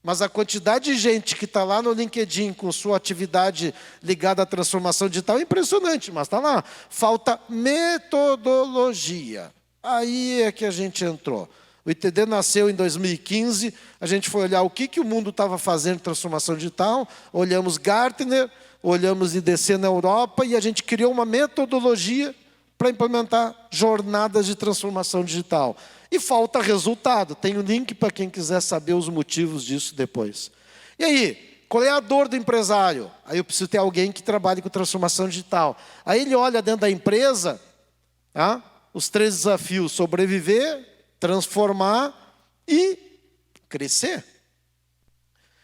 mas a quantidade de gente que está lá no LinkedIn com sua atividade ligada à transformação digital é impressionante, mas está lá. Falta metodologia. Aí é que a gente entrou. O ITD nasceu em 2015, a gente foi olhar o que o mundo estava fazendo em transformação digital, olhamos Gartner, olhamos IDC na Europa e a gente criou uma metodologia para implementar jornadas de transformação digital. E falta resultado. Tem um link para quem quiser saber os motivos disso depois. E aí, qual é a dor do empresário? Aí eu preciso ter alguém que trabalhe com transformação digital. Aí ele olha dentro da empresa, os 3 desafios: sobreviver, transformar e crescer.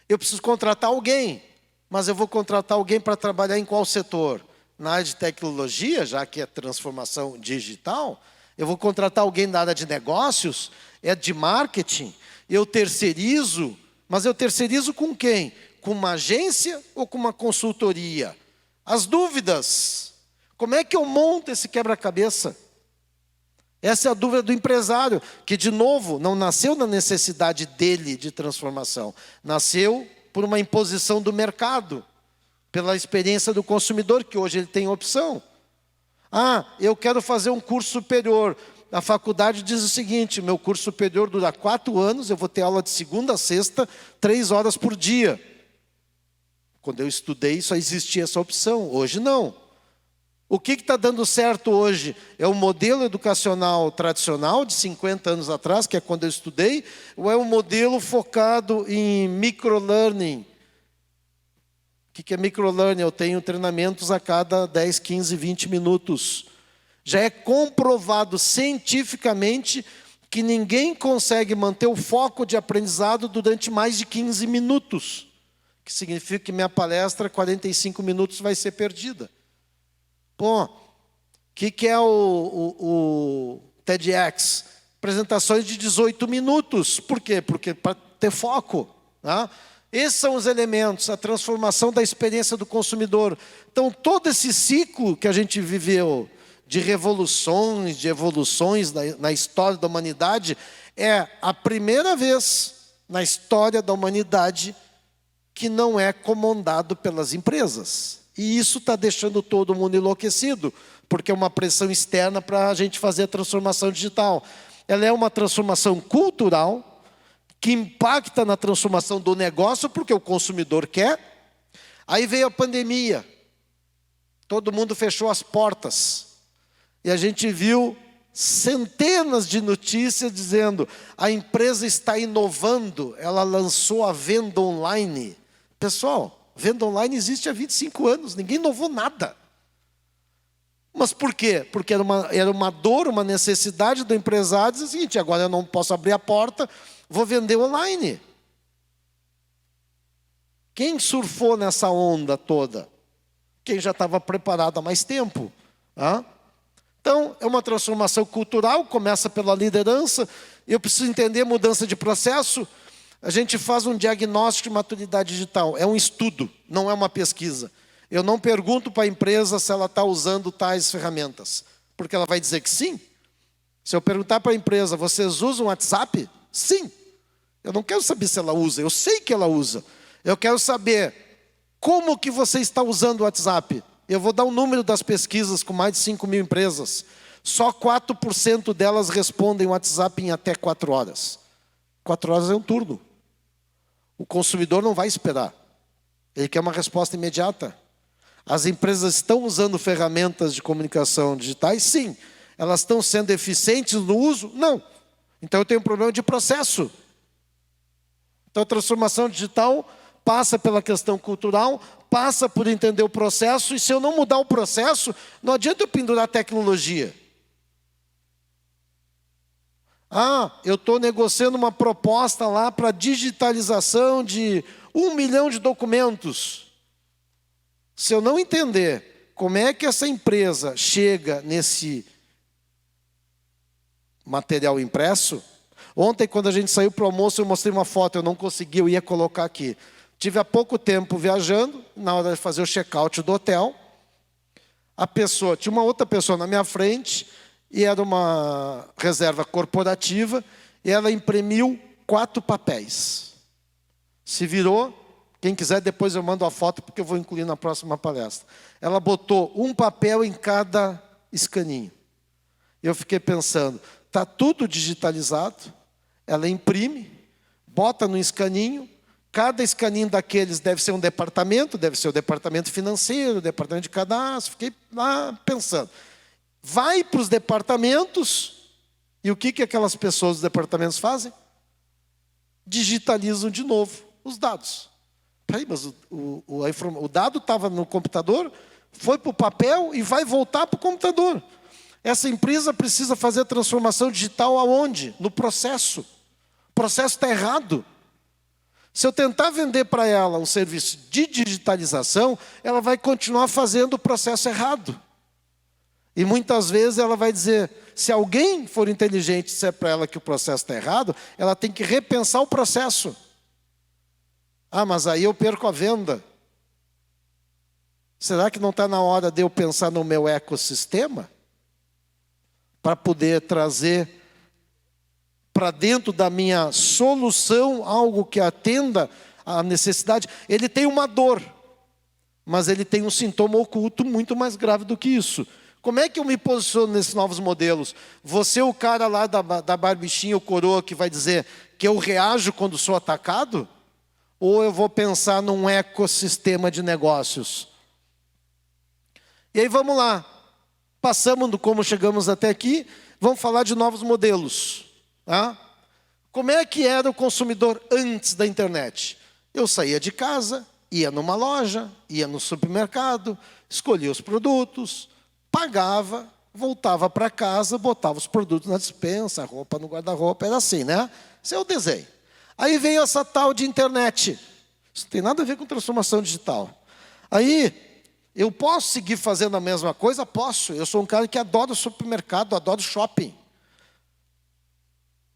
Eu preciso contratar alguém, mas eu vou contratar alguém para trabalhar em qual setor? Na área de tecnologia, já que é transformação digital, eu vou contratar alguém da área de negócios, é de marketing, eu terceirizo, mas eu terceirizo com quem? Com uma agência ou com uma consultoria? As dúvidas. Como é que eu monto esse quebra-cabeça? Essa é a dúvida do empresário, que, de novo, não nasceu na necessidade dele de transformação, nasceu por uma imposição do mercado, pela experiência do consumidor, que hoje ele tem opção. Eu quero fazer um curso superior. A faculdade diz o seguinte: meu curso superior dura 4 anos, eu vou ter aula de segunda a sexta, 3 horas por dia. Quando eu estudei, só existia essa opção. Hoje não. O que está dando certo hoje? É o modelo educacional tradicional, de 50 anos atrás, que é quando eu estudei, ou é um modelo focado em microlearning? O que é microlearning? Eu tenho treinamentos a cada 10, 15, 20 minutos. Já é comprovado cientificamente que ninguém consegue manter o foco de aprendizado durante mais de 15 minutos. Que significa que minha palestra, 45 minutos, vai ser perdida. O que é o TEDx? Apresentações de 18 minutos. Por quê? Porque para ter foco. Esses são os elementos, a transformação da experiência do consumidor. Então, todo esse ciclo que a gente viveu de revoluções, de evoluções na história da humanidade, é a primeira vez na história da humanidade que não é comandado pelas empresas. E isso está deixando todo mundo enlouquecido, porque é uma pressão externa para a gente fazer a transformação digital. Ela é uma transformação cultural, que impacta na transformação do negócio, porque o consumidor quer. Aí veio a pandemia. Todo mundo fechou as portas. E a gente viu centenas de notícias dizendo: a empresa está inovando, ela lançou a venda online. Pessoal, venda online existe há 25 anos, ninguém inovou nada. Mas por quê? Porque era uma dor, uma necessidade do empresário dizer o seguinte: agora eu não posso abrir a porta, vou vender online. Quem surfou nessa onda toda? Quem já estava preparado há mais tempo. Então, é uma transformação cultural, começa pela liderança. Eu preciso entender mudança de processo. A gente faz um diagnóstico de maturidade digital. É um estudo, não é uma pesquisa. Eu não pergunto para a empresa se ela está usando tais ferramentas, porque ela vai dizer que sim. Se eu perguntar para a empresa: vocês usam WhatsApp? Sim. Eu não quero saber se ela usa, eu sei que ela usa. Eu quero saber como que você está usando o WhatsApp. Eu vou dar o número das pesquisas com mais de 5.000 empresas. Só 4% delas respondem o WhatsApp em até 4 horas. 4 horas é um turno. O consumidor não vai esperar. Ele quer uma resposta imediata. As empresas estão usando ferramentas de comunicação digitais? Sim. Elas estão sendo eficientes no uso? Não. Então eu tenho um problema de processo. Então a transformação digital passa pela questão cultural, passa por entender o processo, e se eu não mudar o processo, não adianta eu pendurar tecnologia. Eu estou negociando uma proposta lá para digitalização de 1 milhão de documentos. Se eu não entender como é que essa empresa chega nesse material impresso... Ontem, quando a gente saiu para o almoço, eu mostrei uma foto, eu não consegui, eu ia colocar aqui. Tive há pouco tempo viajando, na hora de fazer o check-out do hotel, tinha uma outra pessoa na minha frente, e era uma reserva corporativa, e ela imprimiu 4 papéis. Se virou, quem quiser depois eu mando a foto, porque eu vou incluir na próxima palestra. Ela botou um papel em cada escaninho. Eu fiquei pensando, está tudo digitalizado, ela imprime, bota no escaninho, cada escaninho daqueles deve ser um departamento, deve ser o departamento financeiro, o departamento de cadastro. Fiquei lá pensando. Vai para os departamentos, e o que aquelas pessoas dos departamentos fazem? Digitalizam de novo os dados. Peraí, mas o dado estava no computador, foi para o papel e vai voltar para o computador. Essa empresa precisa fazer a transformação digital aonde? No processo. O processo está errado. Se eu tentar vender para ela um serviço de digitalização, ela vai continuar fazendo o processo errado. E muitas vezes ela vai dizer, se alguém for inteligente e disser para ela que o processo está errado, ela tem que repensar o processo. Mas aí eu perco a venda. Será que não está na hora de eu pensar no meu ecossistema? Para poder trazer para dentro da minha solução algo que atenda à necessidade. Ele tem uma dor, mas ele tem um sintoma oculto muito mais grave do que isso. Como é que eu me posiciono nesses novos modelos? Você é o cara lá da barbichinha, o coroa, que vai dizer que eu reajo quando sou atacado? Ou eu vou pensar num ecossistema de negócios? E aí vamos lá. Passamos do como chegamos até aqui, vamos falar de novos modelos. Como é que era o consumidor antes da internet? Eu saía de casa, ia numa loja, ia no supermercado, escolhia os produtos, pagava, voltava para casa, botava os produtos na despensa, a roupa no guarda-roupa, era assim, né? Esse é o desenho. Aí veio essa tal de internet. Isso não tem nada a ver com transformação digital. Aí, eu posso seguir fazendo a mesma coisa? Posso. Eu sou um cara que adora supermercado, adoro shopping.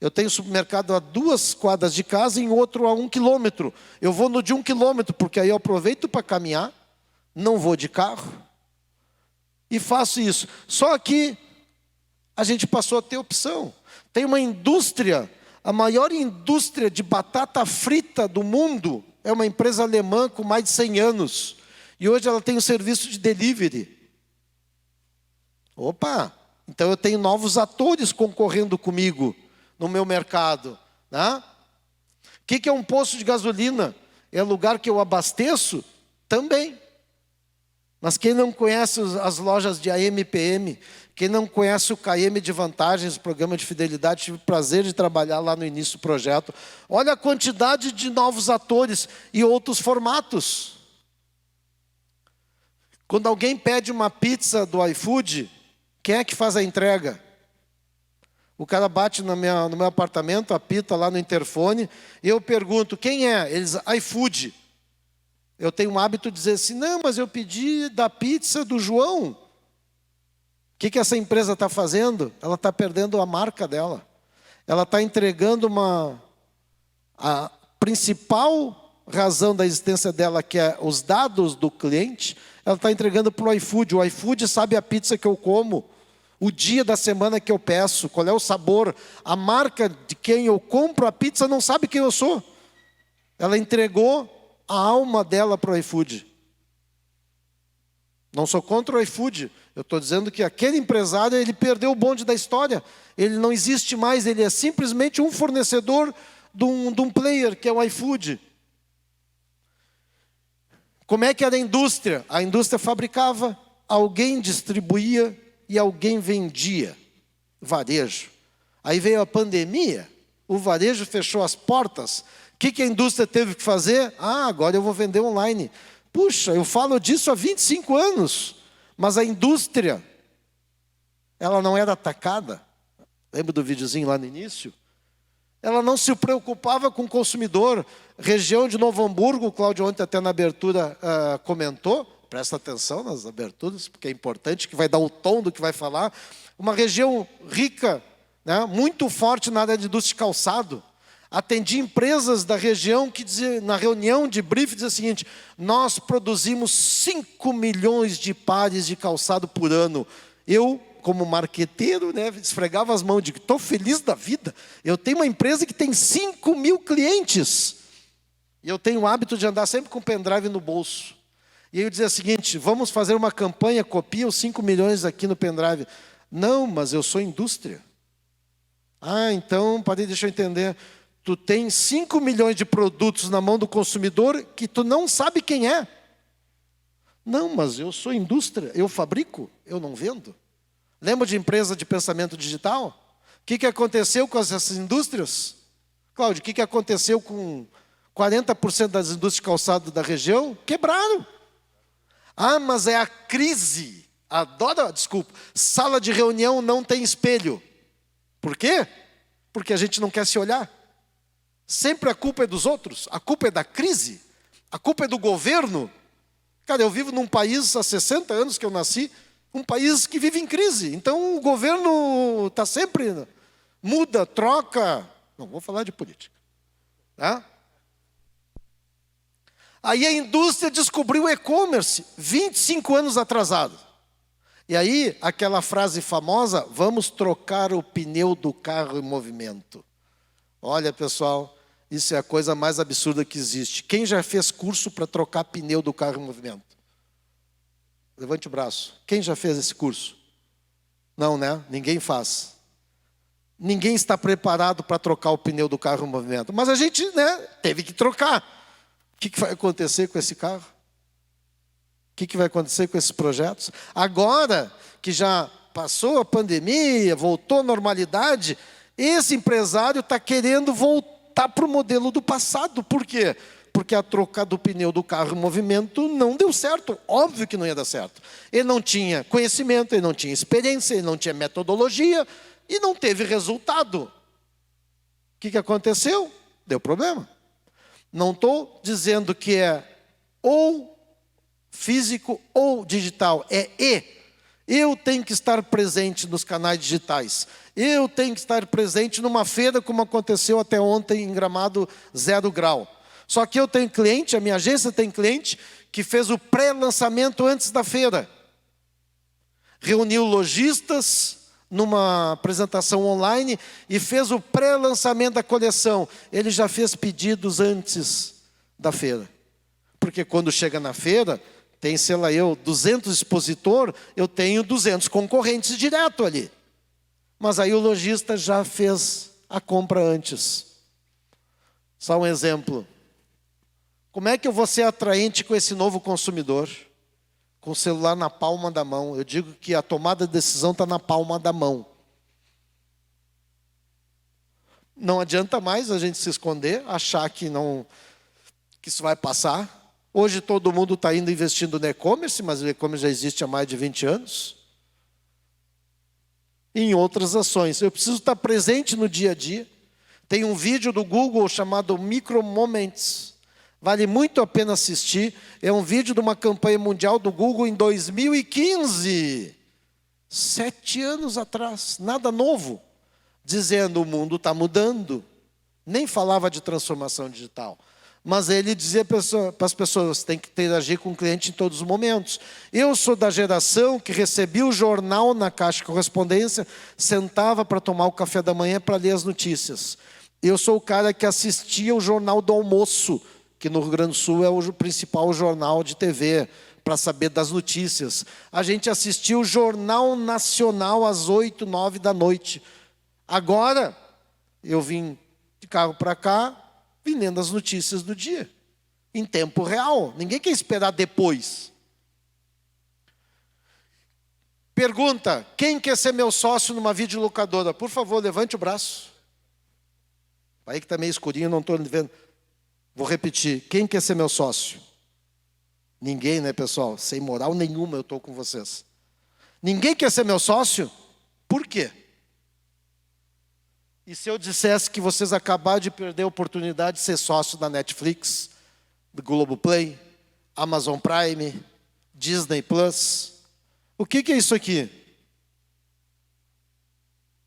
Eu tenho supermercado a 2 quadras de casa e outro a 1 quilômetro. Eu vou no de 1 quilômetro, porque aí eu aproveito para caminhar, não vou de carro e faço isso. Só que a gente passou a ter opção. Tem uma indústria, a maior indústria de batata frita do mundo, é uma empresa alemã com mais de 100 anos. E hoje ela tem um serviço de delivery. Opa! Então eu tenho novos atores concorrendo comigo no meu mercado. Né? O que é um posto de gasolina? É lugar que eu abasteço? Também. Mas quem não conhece as lojas de AMPM, quem não conhece o KM de Vantagens, programa de fidelidade, tive o prazer de trabalhar lá no início do projeto. Olha a quantidade de novos atores e outros formatos. Quando alguém pede uma pizza do iFood, quem é que faz a entrega? O cara bate no meu apartamento, apita lá no interfone, e eu pergunto, quem é? Eles, iFood. Eu tenho um hábito de dizer assim, não, mas eu pedi da pizza do João. O que essa empresa está fazendo? Ela está perdendo a marca dela. Ela está entregando a principal razão da existência dela, que é os dados do cliente, ela está entregando para o iFood. O iFood sabe a pizza que eu como, o dia da semana que eu peço, qual é o sabor. A marca de quem eu compro a pizza não sabe quem eu sou. Ela entregou a alma dela para o iFood. Não sou contra o iFood. Eu estou dizendo que aquele empresário, ele perdeu o bonde da história. Ele não existe mais, ele é simplesmente um fornecedor de um player, que é o iFood. Como é que era a indústria? A indústria fabricava, alguém distribuía e alguém vendia. Varejo. Aí veio a pandemia, o varejo fechou as portas. O que a indústria teve que fazer? Agora eu vou vender online. Puxa, eu falo disso há 25 anos. Mas a indústria, ela não era atacada. Lembra do videozinho lá no início? Ela não se preocupava com o consumidor. Região de Novo Hamburgo, o Cláudio ontem até na abertura comentou, presta atenção nas aberturas, porque é importante, que vai dar o tom do que vai falar. Uma região rica, né, muito forte na área de indústria de calçado. Atendi empresas da região que dizia, na reunião de briefing, dizia o seguinte, nós produzimos 5 milhões de pares de calçado por ano. Eu, como marqueteiro, né, esfregava as mãos e digo, estou feliz da vida. Eu tenho uma empresa que tem 5 mil clientes. E eu tenho o hábito de andar sempre com o pendrive no bolso. E aí eu dizia o seguinte, vamos fazer uma campanha, copia os 5 milhões aqui no pendrive. Não, mas eu sou indústria. Então, deixa eu entender. Tu tem 5 milhões de produtos na mão do consumidor que tu não sabe quem é. Não, mas eu sou indústria, eu fabrico, eu não vendo. Lembra de empresa de pensamento digital? O que aconteceu com essas indústrias? Cláudio, o que aconteceu com 40% das indústrias de calçado da região? Quebraram. Mas é a crise. Sala de reunião não tem espelho. Por quê? Porque a gente não quer se olhar. Sempre a culpa é dos outros, a culpa é da crise, a culpa é do governo. Cara, eu vivo num país, há 60 anos que eu nasci, um país que vive em crise. Então o governo está sempre, muda, troca. Não vou falar de política. Tá? Aí a indústria descobriu o e-commerce, 25 anos atrasado. E aí, aquela frase famosa, vamos trocar o pneu do carro em movimento. Olha, pessoal, isso é a coisa mais absurda que existe. Quem já fez curso para trocar pneu do carro em movimento? Levante o braço. Quem já fez esse curso? Não, né? Ninguém faz. Ninguém está preparado para trocar o pneu do carro em movimento. Mas a gente, né, teve que trocar. O que vai acontecer com esse carro? O que vai acontecer com esses projetos? Agora que já passou a pandemia, voltou à normalidade, esse empresário está querendo voltar para o modelo do passado. Por quê? Porque a troca do pneu do carro em movimento não deu certo. Óbvio que não ia dar certo. Ele não tinha conhecimento, ele não tinha experiência, ele não tinha metodologia e não teve resultado. O que aconteceu? Deu problema. Não estou dizendo que é ou físico ou digital, é e. Eu tenho que estar presente nos canais digitais. Eu tenho que estar presente numa feira, como aconteceu até ontem em Gramado 0 grau. Só que eu tenho cliente, a minha agência tem cliente, que fez o pré-lançamento antes da feira. Reuniu lojistas numa apresentação online e fez o pré-lançamento da coleção. Ele já fez pedidos antes da feira. Porque quando chega na feira, tem, sei lá, 200 expositor, eu tenho 200 concorrentes direto ali. Mas aí o lojista já fez a compra antes. Só um exemplo. Como é que eu vou ser atraente com esse novo consumidor? Com o celular na palma da mão. Eu digo que a tomada de decisão está na palma da mão. Não adianta mais a gente se esconder, achar que isso vai passar. Hoje todo mundo está indo investindo no e-commerce, mas o e-commerce já existe há mais de 20 anos. E em outras ações. Eu preciso estar presente no dia a dia. Tem um vídeo do Google chamado Micro Moments. Vale muito a pena assistir. É um vídeo de uma campanha mundial do Google em 2015. 7 anos atrás. Nada novo. Dizendo o mundo está mudando. Nem falava de transformação digital. Mas ele dizia para as pessoas, tem que interagir com o cliente em todos os momentos. Eu sou da geração que recebia o jornal na caixa de correspondência, sentava para tomar o café da manhã para ler as notícias. Eu sou o cara que assistia o Jornal do Almoço, que no Rio Grande do Sul é o principal jornal de TV, para saber das notícias. A gente assistia o Jornal Nacional às 8, 9 da noite. Agora, eu vim de carro para cá, vim lendo as notícias do dia, em tempo real. Ninguém quer esperar depois. Pergunta, quem quer ser meu sócio numa videolocadora? Por favor, levante o braço. Aí que está meio escurinho, não estou vendo. Vou repetir, quem quer ser meu sócio? Ninguém, né, pessoal? Sem moral nenhuma eu estou com vocês. Ninguém quer ser meu sócio? Por quê? E se eu dissesse que vocês acabaram de perder a oportunidade de ser sócio da Netflix, do Globoplay, Amazon Prime, Disney Plus? O que é isso aqui?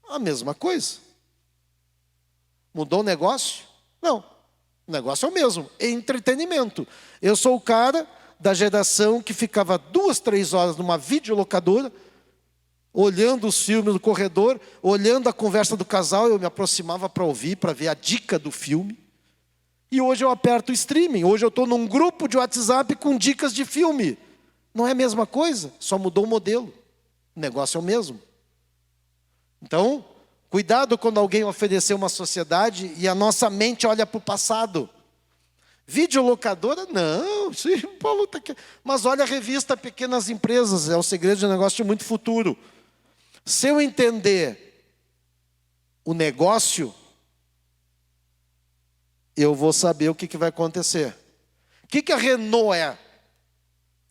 A mesma coisa. Mudou o negócio? Não. O negócio é o mesmo. É entretenimento. Eu sou o cara da geração que ficava 2, 3 horas numa videolocadora, olhando os filmes no corredor, olhando a conversa do casal, eu me aproximava para ouvir, para ver a dica do filme. E hoje eu aperto o streaming. Hoje eu estou num grupo de WhatsApp com dicas de filme. Não é a mesma coisa, só mudou o modelo. O negócio é o mesmo. Então, cuidado quando alguém oferecer uma sociedade e a nossa mente olha para o passado. Videolocadora? Não, sim, Paulo tá aqui. Mas olha a revista Pequenas Empresas, é o segredo de um negócio muito futuro. Se eu entender o negócio, eu vou saber o que vai acontecer. O que a Renault é?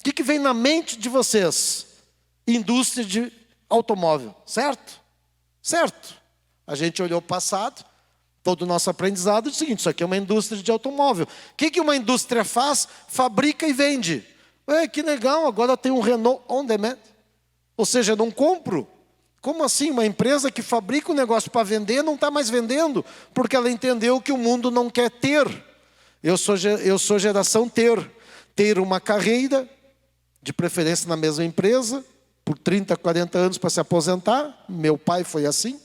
O que vem na mente de vocês? Indústria de automóvel, certo? Certo. A gente olhou o passado, todo o nosso aprendizado, é o seguinte, isso aqui é uma indústria de automóvel. O que uma indústria faz? Fabrica e vende. Que legal, agora tem um Renault on demand. Ou seja, eu não compro. Como assim? Uma empresa que fabrica um negócio para vender não está mais vendendo, porque ela entendeu que o mundo não quer ter. Eu sou geração ter. Ter uma carreira, de preferência na mesma empresa, por 30, 40 anos para se aposentar. Meu pai foi assim.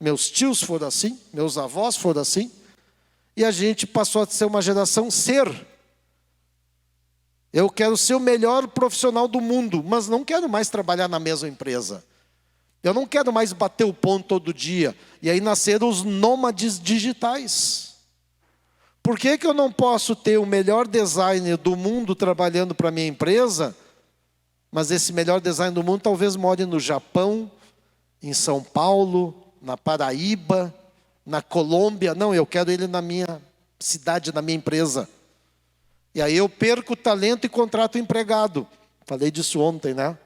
Meus tios foram assim. Meus avós foram assim. E a gente passou a ser uma geração ser. Eu quero ser o melhor profissional do mundo, mas não quero mais trabalhar na mesma empresa. Eu não quero mais bater o ponto todo dia. E aí nasceram os nômades digitais. Por que eu não posso ter o melhor designer do mundo trabalhando para a minha empresa, mas esse melhor designer do mundo talvez more no Japão, em São Paulo, na Paraíba, na Colômbia? Não, eu quero ele na minha cidade, na minha empresa. E aí eu perco o talento e contrato o empregado. Falei disso ontem, né?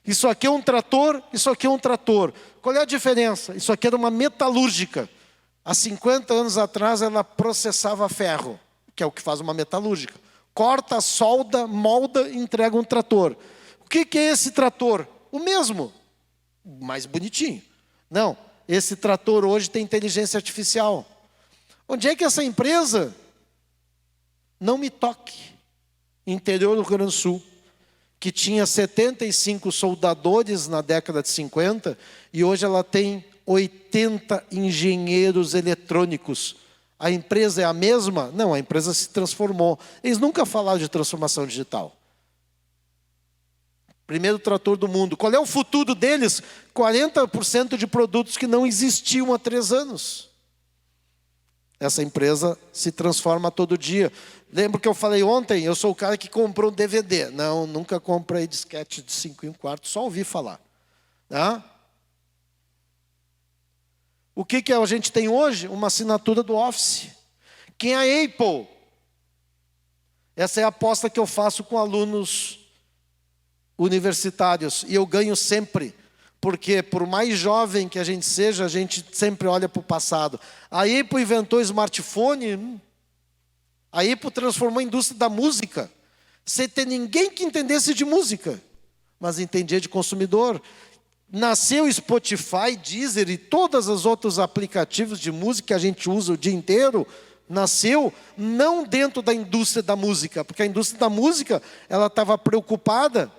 Isso aqui é um trator, isso aqui é um trator. Qual é a diferença? Isso aqui era uma metalúrgica. Há 50 anos atrás ela processava ferro, que é o que faz uma metalúrgica. Corta, solda, molda e entrega um trator. O que é esse trator? o mesmo, mais bonitinho. Não, esse trator hoje tem inteligência artificial. Onde é que essa empresa? Não Me Toque, interior do Rio Grande do Sul, que tinha 75 soldadores na década de 50, e hoje ela tem 80 engenheiros eletrônicos. A empresa é a mesma? Não, a empresa se transformou. Eles nunca falaram de transformação digital. Primeiro trator do mundo. Qual é o futuro deles? 40% de produtos que não existiam há 3 anos. Essa empresa se transforma todo dia. Lembra que eu falei ontem? Eu sou o cara que comprou um DVD. Não, nunca comprei disquete de 5 1/4, só ouvi falar. Tá? O que a gente tem hoje? Uma assinatura do Office. Quem é a Apple? Essa é a aposta que eu faço com alunos universitários. E eu ganho sempre. Porque por mais jovem que a gente seja, a gente sempre olha para o passado. A Apple inventou o smartphone. A Apple transformou a indústria da música. Sem ter ninguém que entendesse de música, mas entendia de consumidor. Nasceu Spotify, Deezer e todos os outros aplicativos de música que a gente usa o dia inteiro. Nasceu não dentro da indústria da música, porque a indústria da música ela estava preocupada.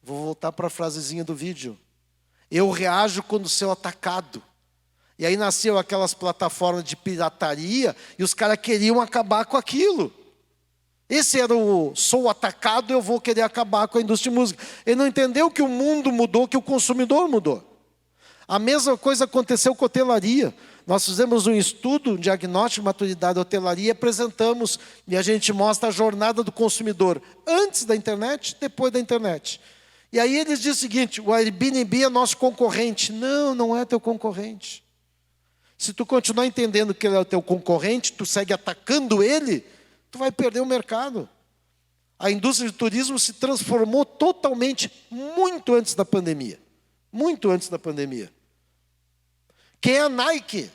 Vou voltar para a frasezinha do vídeo. Eu reajo quando sou atacado. E aí nasceu aquelas plataformas de pirataria e os caras queriam acabar com aquilo. Esse era o sou atacado, eu vou querer acabar com a indústria de música. Ele não entendeu que o mundo mudou, que o consumidor mudou. A mesma coisa aconteceu com a hotelaria. Nós fizemos um estudo, um diagnóstico de maturidade da hotelaria e apresentamos. E a gente mostra a jornada do consumidor antes da internet, depois da internet. E aí eles dizem o seguinte, o Airbnb é nosso concorrente. Não, não é teu concorrente. Se tu continuar entendendo que ele é o teu concorrente, tu segue atacando ele, tu vai perder o mercado. A indústria de turismo se transformou totalmente, muito antes da pandemia. Muito antes da pandemia. Quem é a Nike?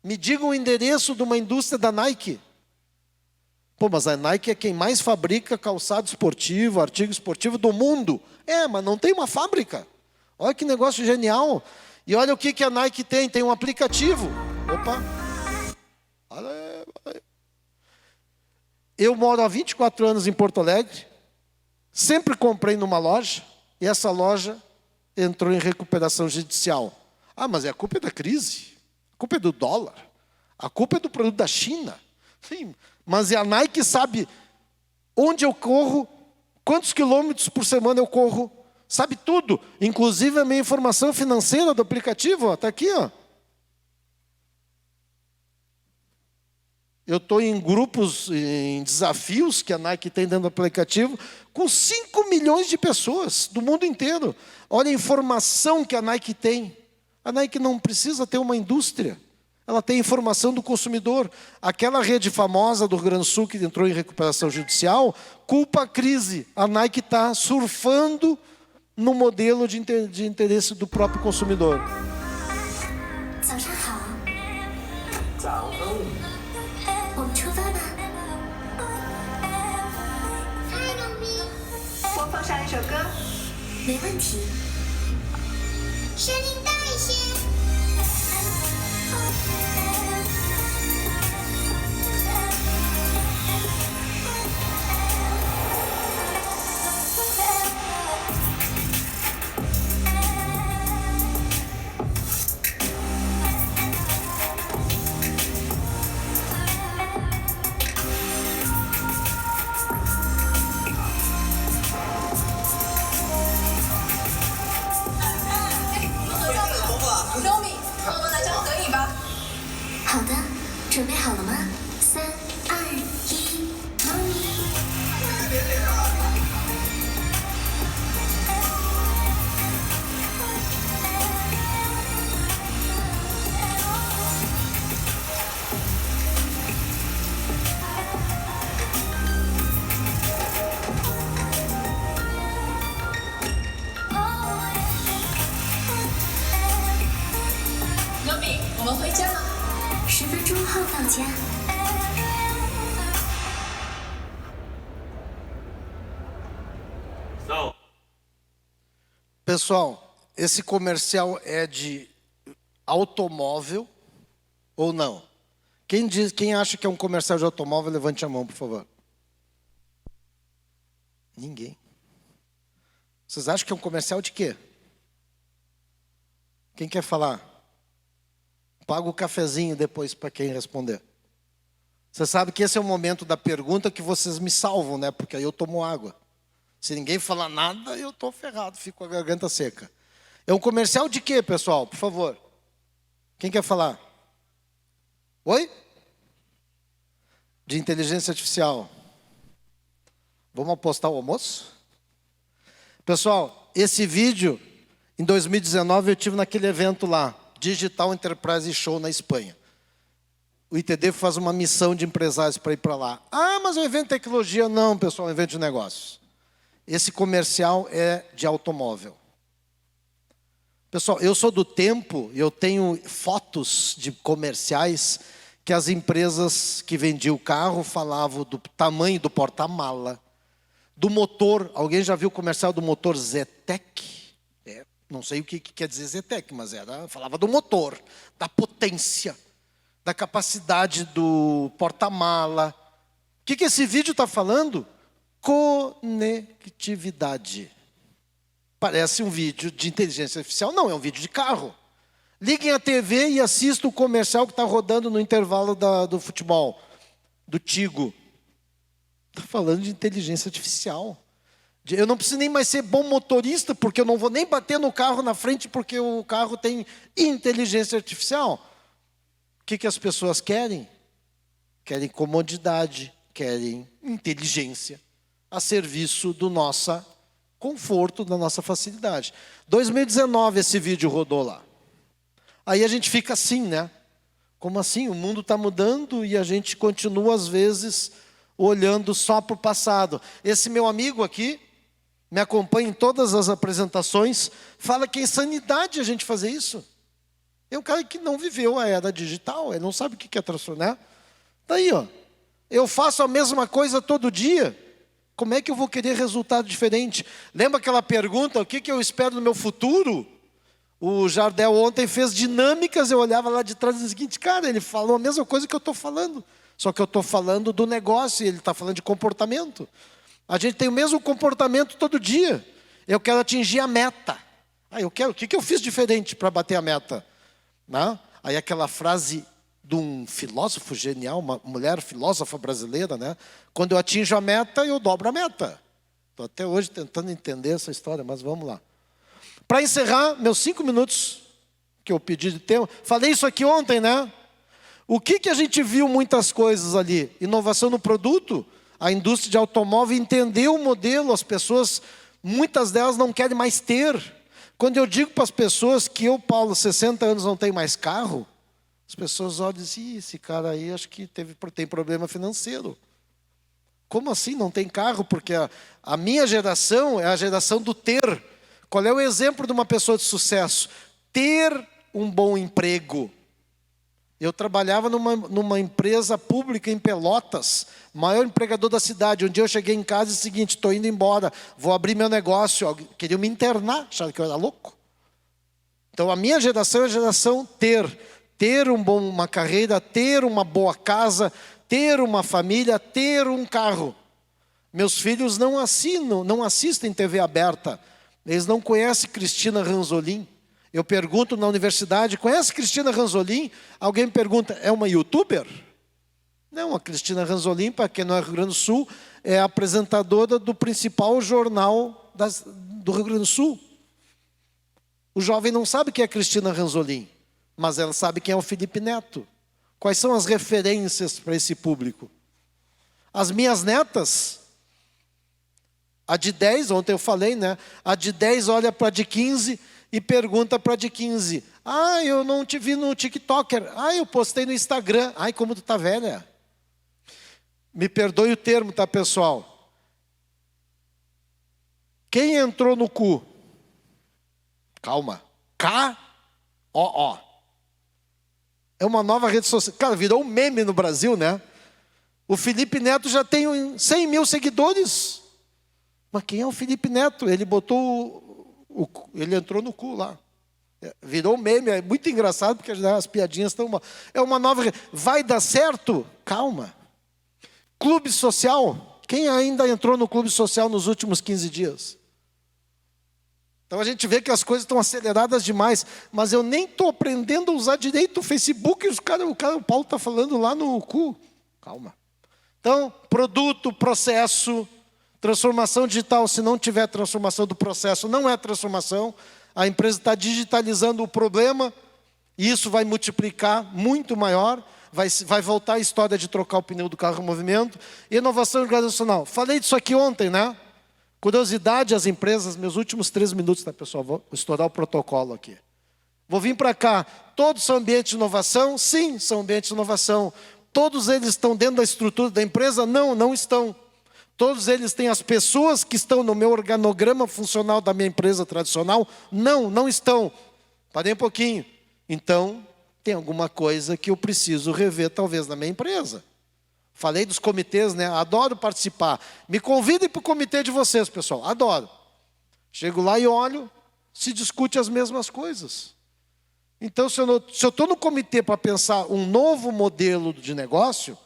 Me diga o endereço de uma indústria da Nike. Pô, mas a Nike é quem mais fabrica calçado esportivo, artigo esportivo do mundo. É, mas não tem uma fábrica. Olha que negócio genial. E olha o que a Nike tem. Tem um aplicativo. Opa. Olha aí. Eu moro há 24 anos em Porto Alegre. Sempre comprei numa loja. E essa loja entrou em recuperação judicial. Ah, mas a culpa é da crise. A culpa é do dólar. A culpa é do produto da China. Sim, mas a Nike sabe onde eu corro, quantos quilômetros por semana eu corro. Sabe tudo, inclusive a minha informação financeira do aplicativo, está aqui. Ó. Eu estou em grupos, em desafios que a Nike tem dentro do aplicativo, com 5 milhões de pessoas do mundo inteiro. Olha a informação que a Nike tem. A Nike não precisa ter uma indústria. Ela tem informação do consumidor. Aquela rede famosa do Rio Grande do Sul que entrou em recuperação judicial, culpa a crise. A Nike está surfando no modelo de interesse do próprio consumidor. Pessoal, esse comercial é de automóvel ou não? Quem acha que é um comercial de automóvel, levante a mão, por favor. Ninguém. Vocês acham que é um comercial de quê? Quem quer falar? Paga o cafezinho depois para quem responder. Você sabe que esse é o momento da pergunta que vocês me salvam, né? Porque aí eu tomo água. Se ninguém falar nada, eu estou ferrado, fico com a garganta seca. É um comercial de quê, pessoal? Por favor. Quem quer falar? Oi? De inteligência artificial. Vamos apostar o almoço? Pessoal, esse vídeo, em 2019, eu tive naquele evento lá, Digital Enterprise Show na Espanha. O ITD faz uma missão de empresários para ir para lá. Ah, mas é um evento de tecnologia. Não, pessoal, é um evento de negócios. Esse comercial é de automóvel. Pessoal, eu sou do tempo, eu tenho fotos de comerciais que as empresas que vendiam o carro falavam do tamanho do porta-mala, do motor. Alguém já viu o comercial do motor Zetec? Não sei o que quer dizer Zetec, mas falava do motor, da potência, da capacidade do porta-mala. O que esse vídeo está falando? Conectividade. Parece um vídeo de inteligência artificial. Não, é um vídeo de carro. Liguem a TV e assistam o comercial que está rodando no intervalo do futebol, do Tigo. Está falando de inteligência artificial. Eu não preciso nem mais ser bom motorista, porque eu não vou nem bater no carro na frente, porque o carro tem inteligência artificial. O que as pessoas querem? Querem comodidade, querem inteligência, a serviço do nosso conforto, da nossa facilidade. 2019 esse vídeo rodou lá. Aí a gente fica assim, né? Como assim? O mundo está mudando e a gente continua, às vezes, olhando só para o passado. Esse meu amigo aqui, me acompanha em todas as apresentações, fala que é insanidade a gente fazer isso. É um cara que não viveu a era digital, ele não sabe o que é transformar. Daí, ó, eu faço a mesma coisa todo dia. Como é que eu vou querer resultado diferente? Lembra aquela pergunta, o que eu espero no meu futuro? O Jardel ontem fez dinâmicas, eu olhava lá de trás e dizia o seguinte, cara, ele falou a mesma coisa que eu estou falando. Só que eu estou falando do negócio e ele está falando de comportamento. A gente tem o mesmo comportamento todo dia. Eu quero atingir a meta. Eu quero, o que eu fiz diferente para bater a meta? Não? Aí aquela frase de um filósofo genial, uma mulher filósofa brasileira, né? Quando eu atinjo a meta, eu dobro a meta. Estou até hoje tentando entender essa história, mas vamos lá. Para encerrar, meus 5 minutos, que eu pedi de tempo, falei isso aqui ontem, né? O que a gente viu muitas coisas ali? Inovação no produto, a indústria de automóvel entendeu o modelo, as pessoas, muitas delas não querem mais ter. Quando eu digo para as pessoas que eu, Paulo, 60 anos não tenho mais carro, as pessoas olham e dizem, esse cara aí acho que tem problema financeiro. Como assim não tem carro? Porque a minha geração é a geração do ter. Qual é o exemplo de uma pessoa de sucesso? Ter um bom emprego. Eu trabalhava numa empresa pública em Pelotas, maior empregador da cidade. Um dia eu cheguei em casa e disse o seguinte, estou indo embora, vou abrir meu negócio. Queriam me internar, acharam que eu era louco. Então a minha geração é a geração ter uma carreira, ter uma boa casa, ter uma família, ter um carro. Meus filhos não assistem TV aberta. Eles não conhecem Cristina Ranzolin. Eu pergunto na universidade, conhece Cristina Ranzolin? Alguém me pergunta, é uma youtuber? Não, a Cristina Ranzolin, para quem não é Rio Grande do Sul, é a apresentadora do principal jornal do Rio Grande do Sul. O jovem não sabe quem é a Cristina Ranzolin, mas ela sabe quem é o Felipe Neto. Quais são as referências para esse público? As minhas netas, a de 10, ontem eu falei, né? A de 10 olha para a de 15 e pergunta para a de 15. Eu não te vi no TikToker. Eu postei no Instagram. Como tu tá velha. Me perdoe o termo, tá, pessoal? Quem entrou no cu? Calma. K-O-O. É uma nova rede social. Cara, virou um meme no Brasil, né? O Felipe Neto já tem 100 mil seguidores. Mas quem é o Felipe Neto? Ele botou Ele entrou no cu lá. Virou meme, é muito engraçado, porque as piadinhas estão... É uma nova... Vai dar certo? Calma. Clube social. Quem ainda entrou no clube social nos últimos 15 dias? Então a gente vê que as coisas estão aceleradas demais, mas eu nem estou aprendendo a usar direito o Facebook, o Paulo está falando lá no cu. Calma. Então, produto, processo, transformação digital, se não tiver transformação do processo, não é transformação. A empresa está digitalizando o problema, e isso vai multiplicar muito maior, vai voltar a história de trocar o pneu do carro em movimento. Inovação organizacional. Falei disso aqui ontem, né? Curiosidade, as empresas, meus últimos 3 minutos, tá, pessoal? Vou estourar o protocolo aqui. Vou vir para cá. Todos são ambientes de inovação? Sim, são ambientes de inovação. Todos eles estão dentro da estrutura da empresa? Não, não estão. Todos eles têm as pessoas que estão no meu organograma funcional da minha empresa tradicional? Não, não estão. Parei um pouquinho. Então, tem alguma coisa que eu preciso rever, talvez, na minha empresa. Falei dos comitês, né? Adoro participar. Me convidem para o comitê de vocês, pessoal. Adoro. Chego lá e olho, se discute as mesmas coisas. Então, se eu estou no comitê para pensar um novo modelo de negócio,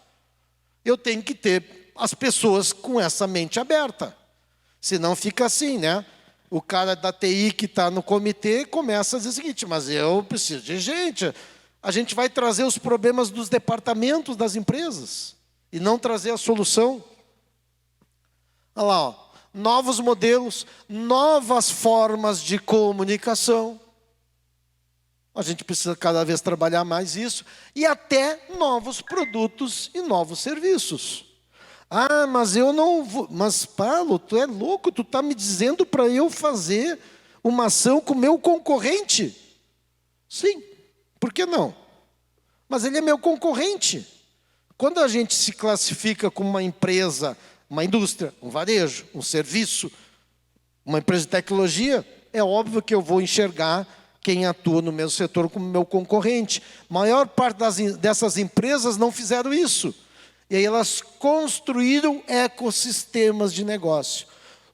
eu tenho que ter as pessoas com essa mente aberta. Senão fica assim, né? O cara da TI que está no comitê começa a dizer o seguinte, mas eu preciso de gente. A gente vai trazer os problemas dos departamentos das empresas e não trazer a solução. Olha lá, ó. Novos modelos, novas formas de comunicação. A gente precisa cada vez trabalhar mais isso. E até novos produtos e novos serviços. Ah, mas eu não vou... Mas, Paulo, tu é louco, tu está me dizendo para eu fazer uma ação com o meu concorrente? Sim, por que não? Mas ele é meu concorrente. Quando a gente se classifica como uma empresa, uma indústria, um varejo, um serviço, uma empresa de tecnologia, é óbvio que eu vou enxergar quem atua no mesmo setor como meu concorrente. A maior parte dessas empresas não fizeram isso. E aí elas construíram ecossistemas de negócio.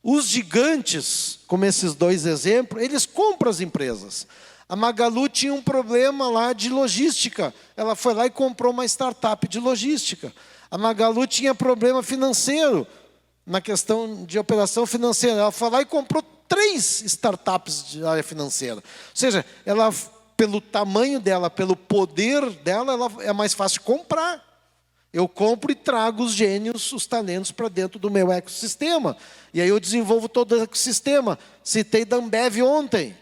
Os gigantes, como esses 2 exemplos, eles compram as empresas. A Magalu tinha um problema lá de logística. Ela foi lá e comprou uma startup de logística. A Magalu tinha problema financeiro, na questão de operação financeira. Ela foi lá e comprou 3 startups de área financeira. Ou seja, ela, pelo tamanho dela, pelo poder dela, ela é mais fácil comprar. Eu compro e trago os gênios, os talentos para dentro do meu ecossistema. E aí eu desenvolvo todo o ecossistema. Citei da Ambev ontem.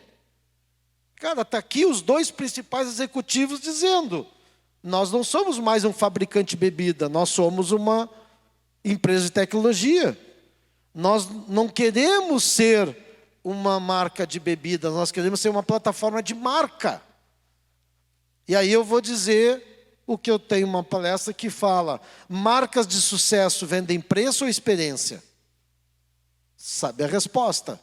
Cara, está aqui os 2 principais executivos dizendo, nós não somos mais um fabricante de bebida, nós somos uma empresa de tecnologia. Nós não queremos ser uma marca de bebida, nós queremos ser uma plataforma de marca. E aí eu vou dizer o que eu tenho uma palestra que fala, marcas de sucesso vendem preço ou experiência? Sabe a resposta.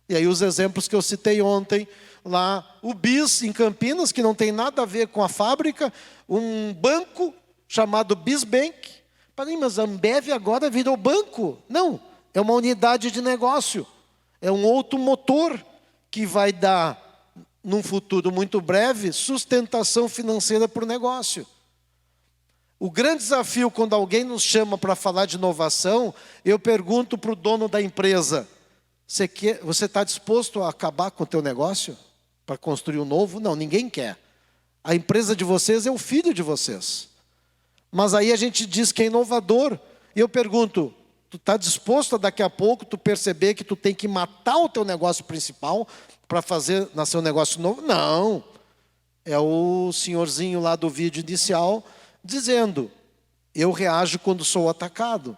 E aí os exemplos que eu citei ontem, lá o BIS em Campinas, que não tem nada a ver com a fábrica, um banco chamado BIS Bank. Peraí, mas a Ambev agora virou banco? Não, é uma unidade de negócio. É um outro motor que vai dar, num futuro muito breve, sustentação financeira para o negócio. O grande desafio, quando alguém nos chama para falar de inovação, eu pergunto para o dono da empresa, você está disposto a acabar com o teu negócio para construir um novo? Não, ninguém quer. A empresa de vocês é o filho de vocês. Mas aí a gente diz que é inovador. E eu pergunto, tu está disposto a daqui a pouco tu perceber que tu tem que matar o teu negócio principal para fazer nascer um negócio novo? Não. É o senhorzinho lá do vídeo inicial dizendo, eu reajo quando sou atacado.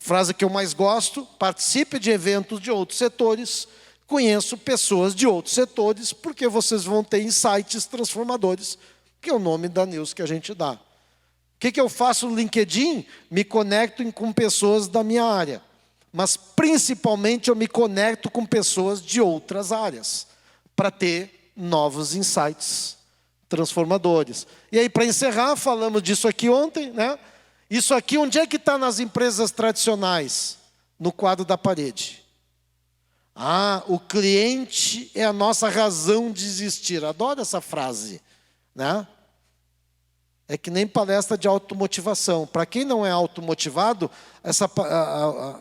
Frase que eu mais gosto, participe de eventos de outros setores, conheço pessoas de outros setores, porque vocês vão ter insights transformadores, que é o nome da news que a gente dá. O que eu faço no LinkedIn? Me conecto com pessoas da minha área. Mas, principalmente, eu me conecto com pessoas de outras áreas, para ter novos insights transformadores. E aí, para encerrar, falamos disso aqui ontem, né? Isso aqui, onde é que está nas empresas tradicionais? No quadro da parede. Ah, o cliente é a nossa razão de existir. Adoro essa frase, né? É que nem palestra de automotivação. Para quem não é automotivado,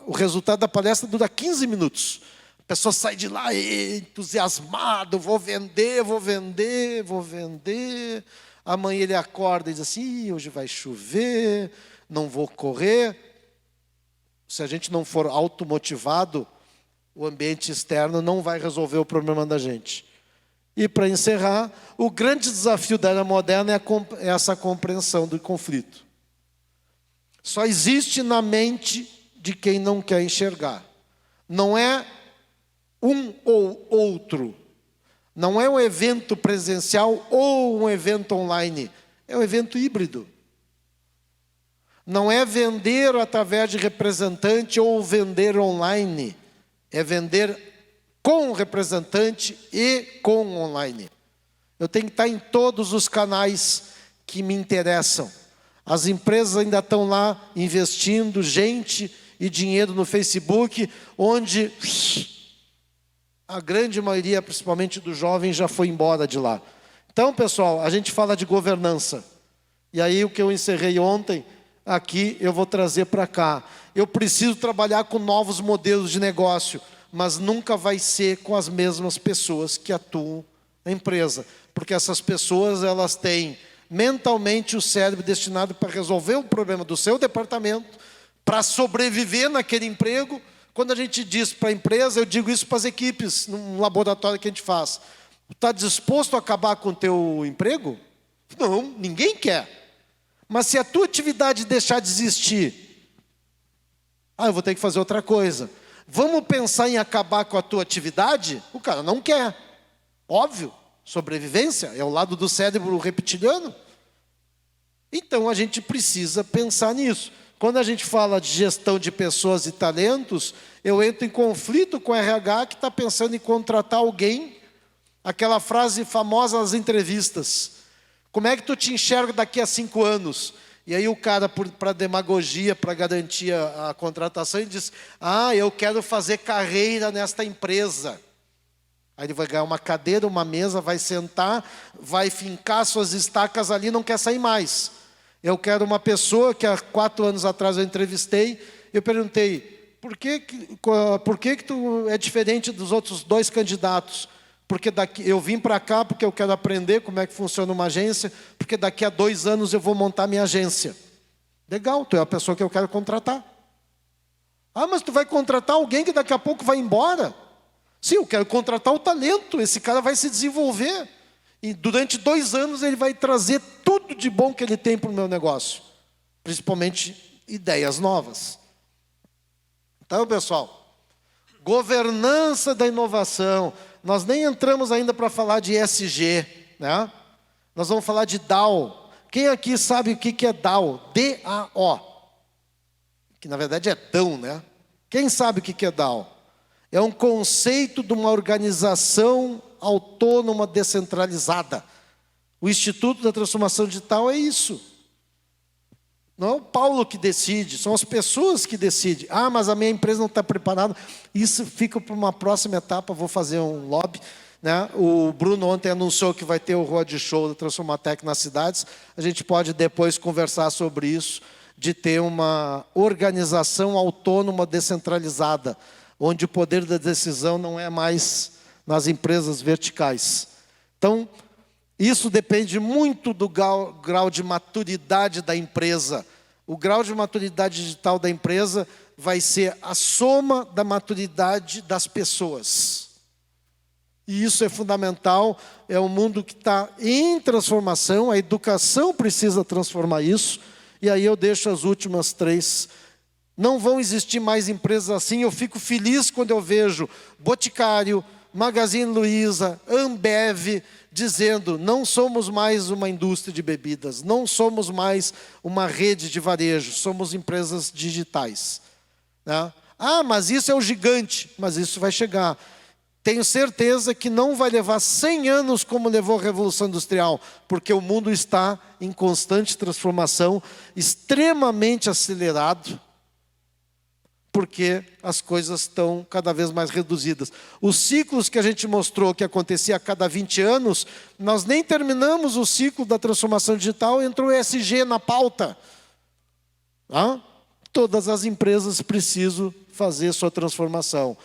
o resultado da palestra dura 15 minutos. A pessoa sai de lá entusiasmado, vou vender. Amanhã ele acorda e diz assim, hoje vai chover, não vou correr. Se a gente não for automotivado, o ambiente externo não vai resolver o problema da gente. E para encerrar, o grande desafio da era moderna é essa compreensão do conflito. Só existe na mente de quem não quer enxergar. Não é um ou outro. Não é um evento presencial ou um evento online. É um evento híbrido. Não é vender através de representante ou vender online. É vender com o representante e com o online. Eu tenho que estar em todos os canais que me interessam. As empresas ainda estão lá investindo gente e dinheiro no Facebook, onde a grande maioria, principalmente dos jovens, já foi embora de lá. Então, pessoal, a gente fala de governança. E aí o que eu encerrei ontem, aqui eu vou trazer para cá. Eu preciso trabalhar com novos modelos de negócio, mas nunca vai ser com as mesmas pessoas que atuam na empresa. Porque essas pessoas, elas têm mentalmente o cérebro destinado para resolver o problema do seu departamento, para sobreviver naquele emprego. Quando a gente diz para a empresa, eu digo isso para as equipes, num laboratório que a gente faz. Está disposto a acabar com o teu emprego? Não, ninguém quer. Mas se a tua atividade deixar de existir, eu vou ter que fazer outra coisa. Vamos pensar em acabar com a tua atividade? O cara não quer. Óbvio, sobrevivência é o lado do cérebro reptiliano. Então a gente precisa pensar nisso. Quando a gente fala de gestão de pessoas e talentos, eu entro em conflito com o RH que está pensando em contratar alguém. Aquela frase famosa nas entrevistas. Como é que tu te enxerga daqui a 5 anos? E aí o cara, para demagogia, para garantir a contratação, ele diz, eu quero fazer carreira nesta empresa. Aí ele vai ganhar uma cadeira, uma mesa, vai sentar, vai fincar suas estacas ali, não quer sair mais. Eu quero uma pessoa que há 4 anos atrás eu entrevistei, eu perguntei, por que tu é diferente dos outros 2 candidatos? Porque eu vim para cá porque eu quero aprender como é que funciona uma agência, porque daqui a 2 anos eu vou montar minha agência. Legal, tu é a pessoa que eu quero contratar. Mas tu vai contratar alguém que daqui a pouco vai embora? Sim, eu quero contratar o talento, esse cara vai se desenvolver. E durante 2 anos ele vai trazer tudo de bom que ele tem para o meu negócio. Principalmente ideias novas. Então, pessoal, governança da inovação. Nós nem entramos ainda para falar de ESG, né? Nós vamos falar de DAO. Quem aqui sabe o que é DAO? D-A-O. Que na verdade é DAO, né? Quem sabe o que é DAO? É um conceito de uma organização autônoma descentralizada. O Instituto da Transformação Digital é isso. Não é o Paulo que decide, são as pessoas que decidem. Mas a minha empresa não está preparada. Isso fica para uma próxima etapa, vou fazer um lobby. Né? O Bruno ontem anunciou que vai ter o Roadshow da Transformatec nas cidades. A gente pode depois conversar sobre isso, de ter uma organização autônoma descentralizada, onde o poder da decisão não é mais nas empresas verticais. Então, isso depende muito do grau de maturidade da empresa. O grau de maturidade digital da empresa vai ser a soma da maturidade das pessoas. E isso é fundamental, é um mundo que está em transformação, a educação precisa transformar isso, e aí eu deixo as últimas 3. Não vão existir mais empresas assim, eu fico feliz quando eu vejo Boticário, Magazine Luiza, Ambev, dizendo, não somos mais uma indústria de bebidas, não somos mais uma rede de varejo, somos empresas digitais. Né? Mas isso é o gigante, mas isso vai chegar. Tenho certeza que não vai levar 100 anos como levou a Revolução Industrial, porque o mundo está em constante transformação, extremamente acelerado, porque as coisas estão cada vez mais reduzidas. Os ciclos que a gente mostrou que acontecia a cada 20 anos, nós nem terminamos o ciclo da transformação digital, entrou o ESG na pauta. Todas as empresas precisam fazer sua transformação.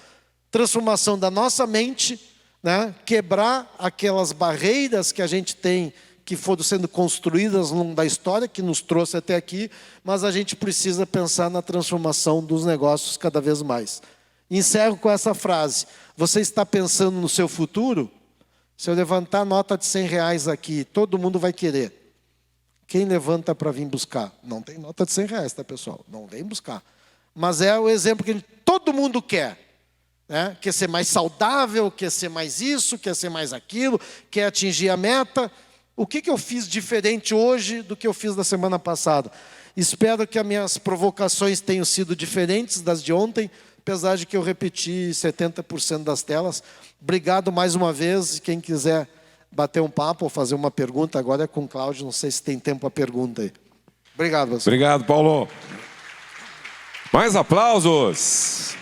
Transformação da nossa mente, né? Quebrar aquelas barreiras que a gente tem, que foram sendo construídas ao longo da história, que nos trouxe até aqui, mas a gente precisa pensar na transformação dos negócios cada vez mais. Encerro com essa frase: você está pensando no seu futuro? Se eu levantar a nota de R$100 aqui, todo mundo vai querer. Quem levanta para vir buscar? Não tem nota de R$100, tá, pessoal? Não vem buscar. Mas é o exemplo que todo mundo quer. Né? Quer ser mais saudável, quer ser mais isso, quer ser mais aquilo, quer atingir a meta. O que eu fiz diferente hoje do que eu fiz da semana passada? Espero que as minhas provocações tenham sido diferentes das de ontem, apesar de que eu repeti 70% das telas. Obrigado mais uma vez. Quem quiser bater um papo ou fazer uma pergunta, agora é com o Cláudio. Não sei se tem tempo para pergunta aí. Obrigado, você. Obrigado, Paulo. Mais aplausos.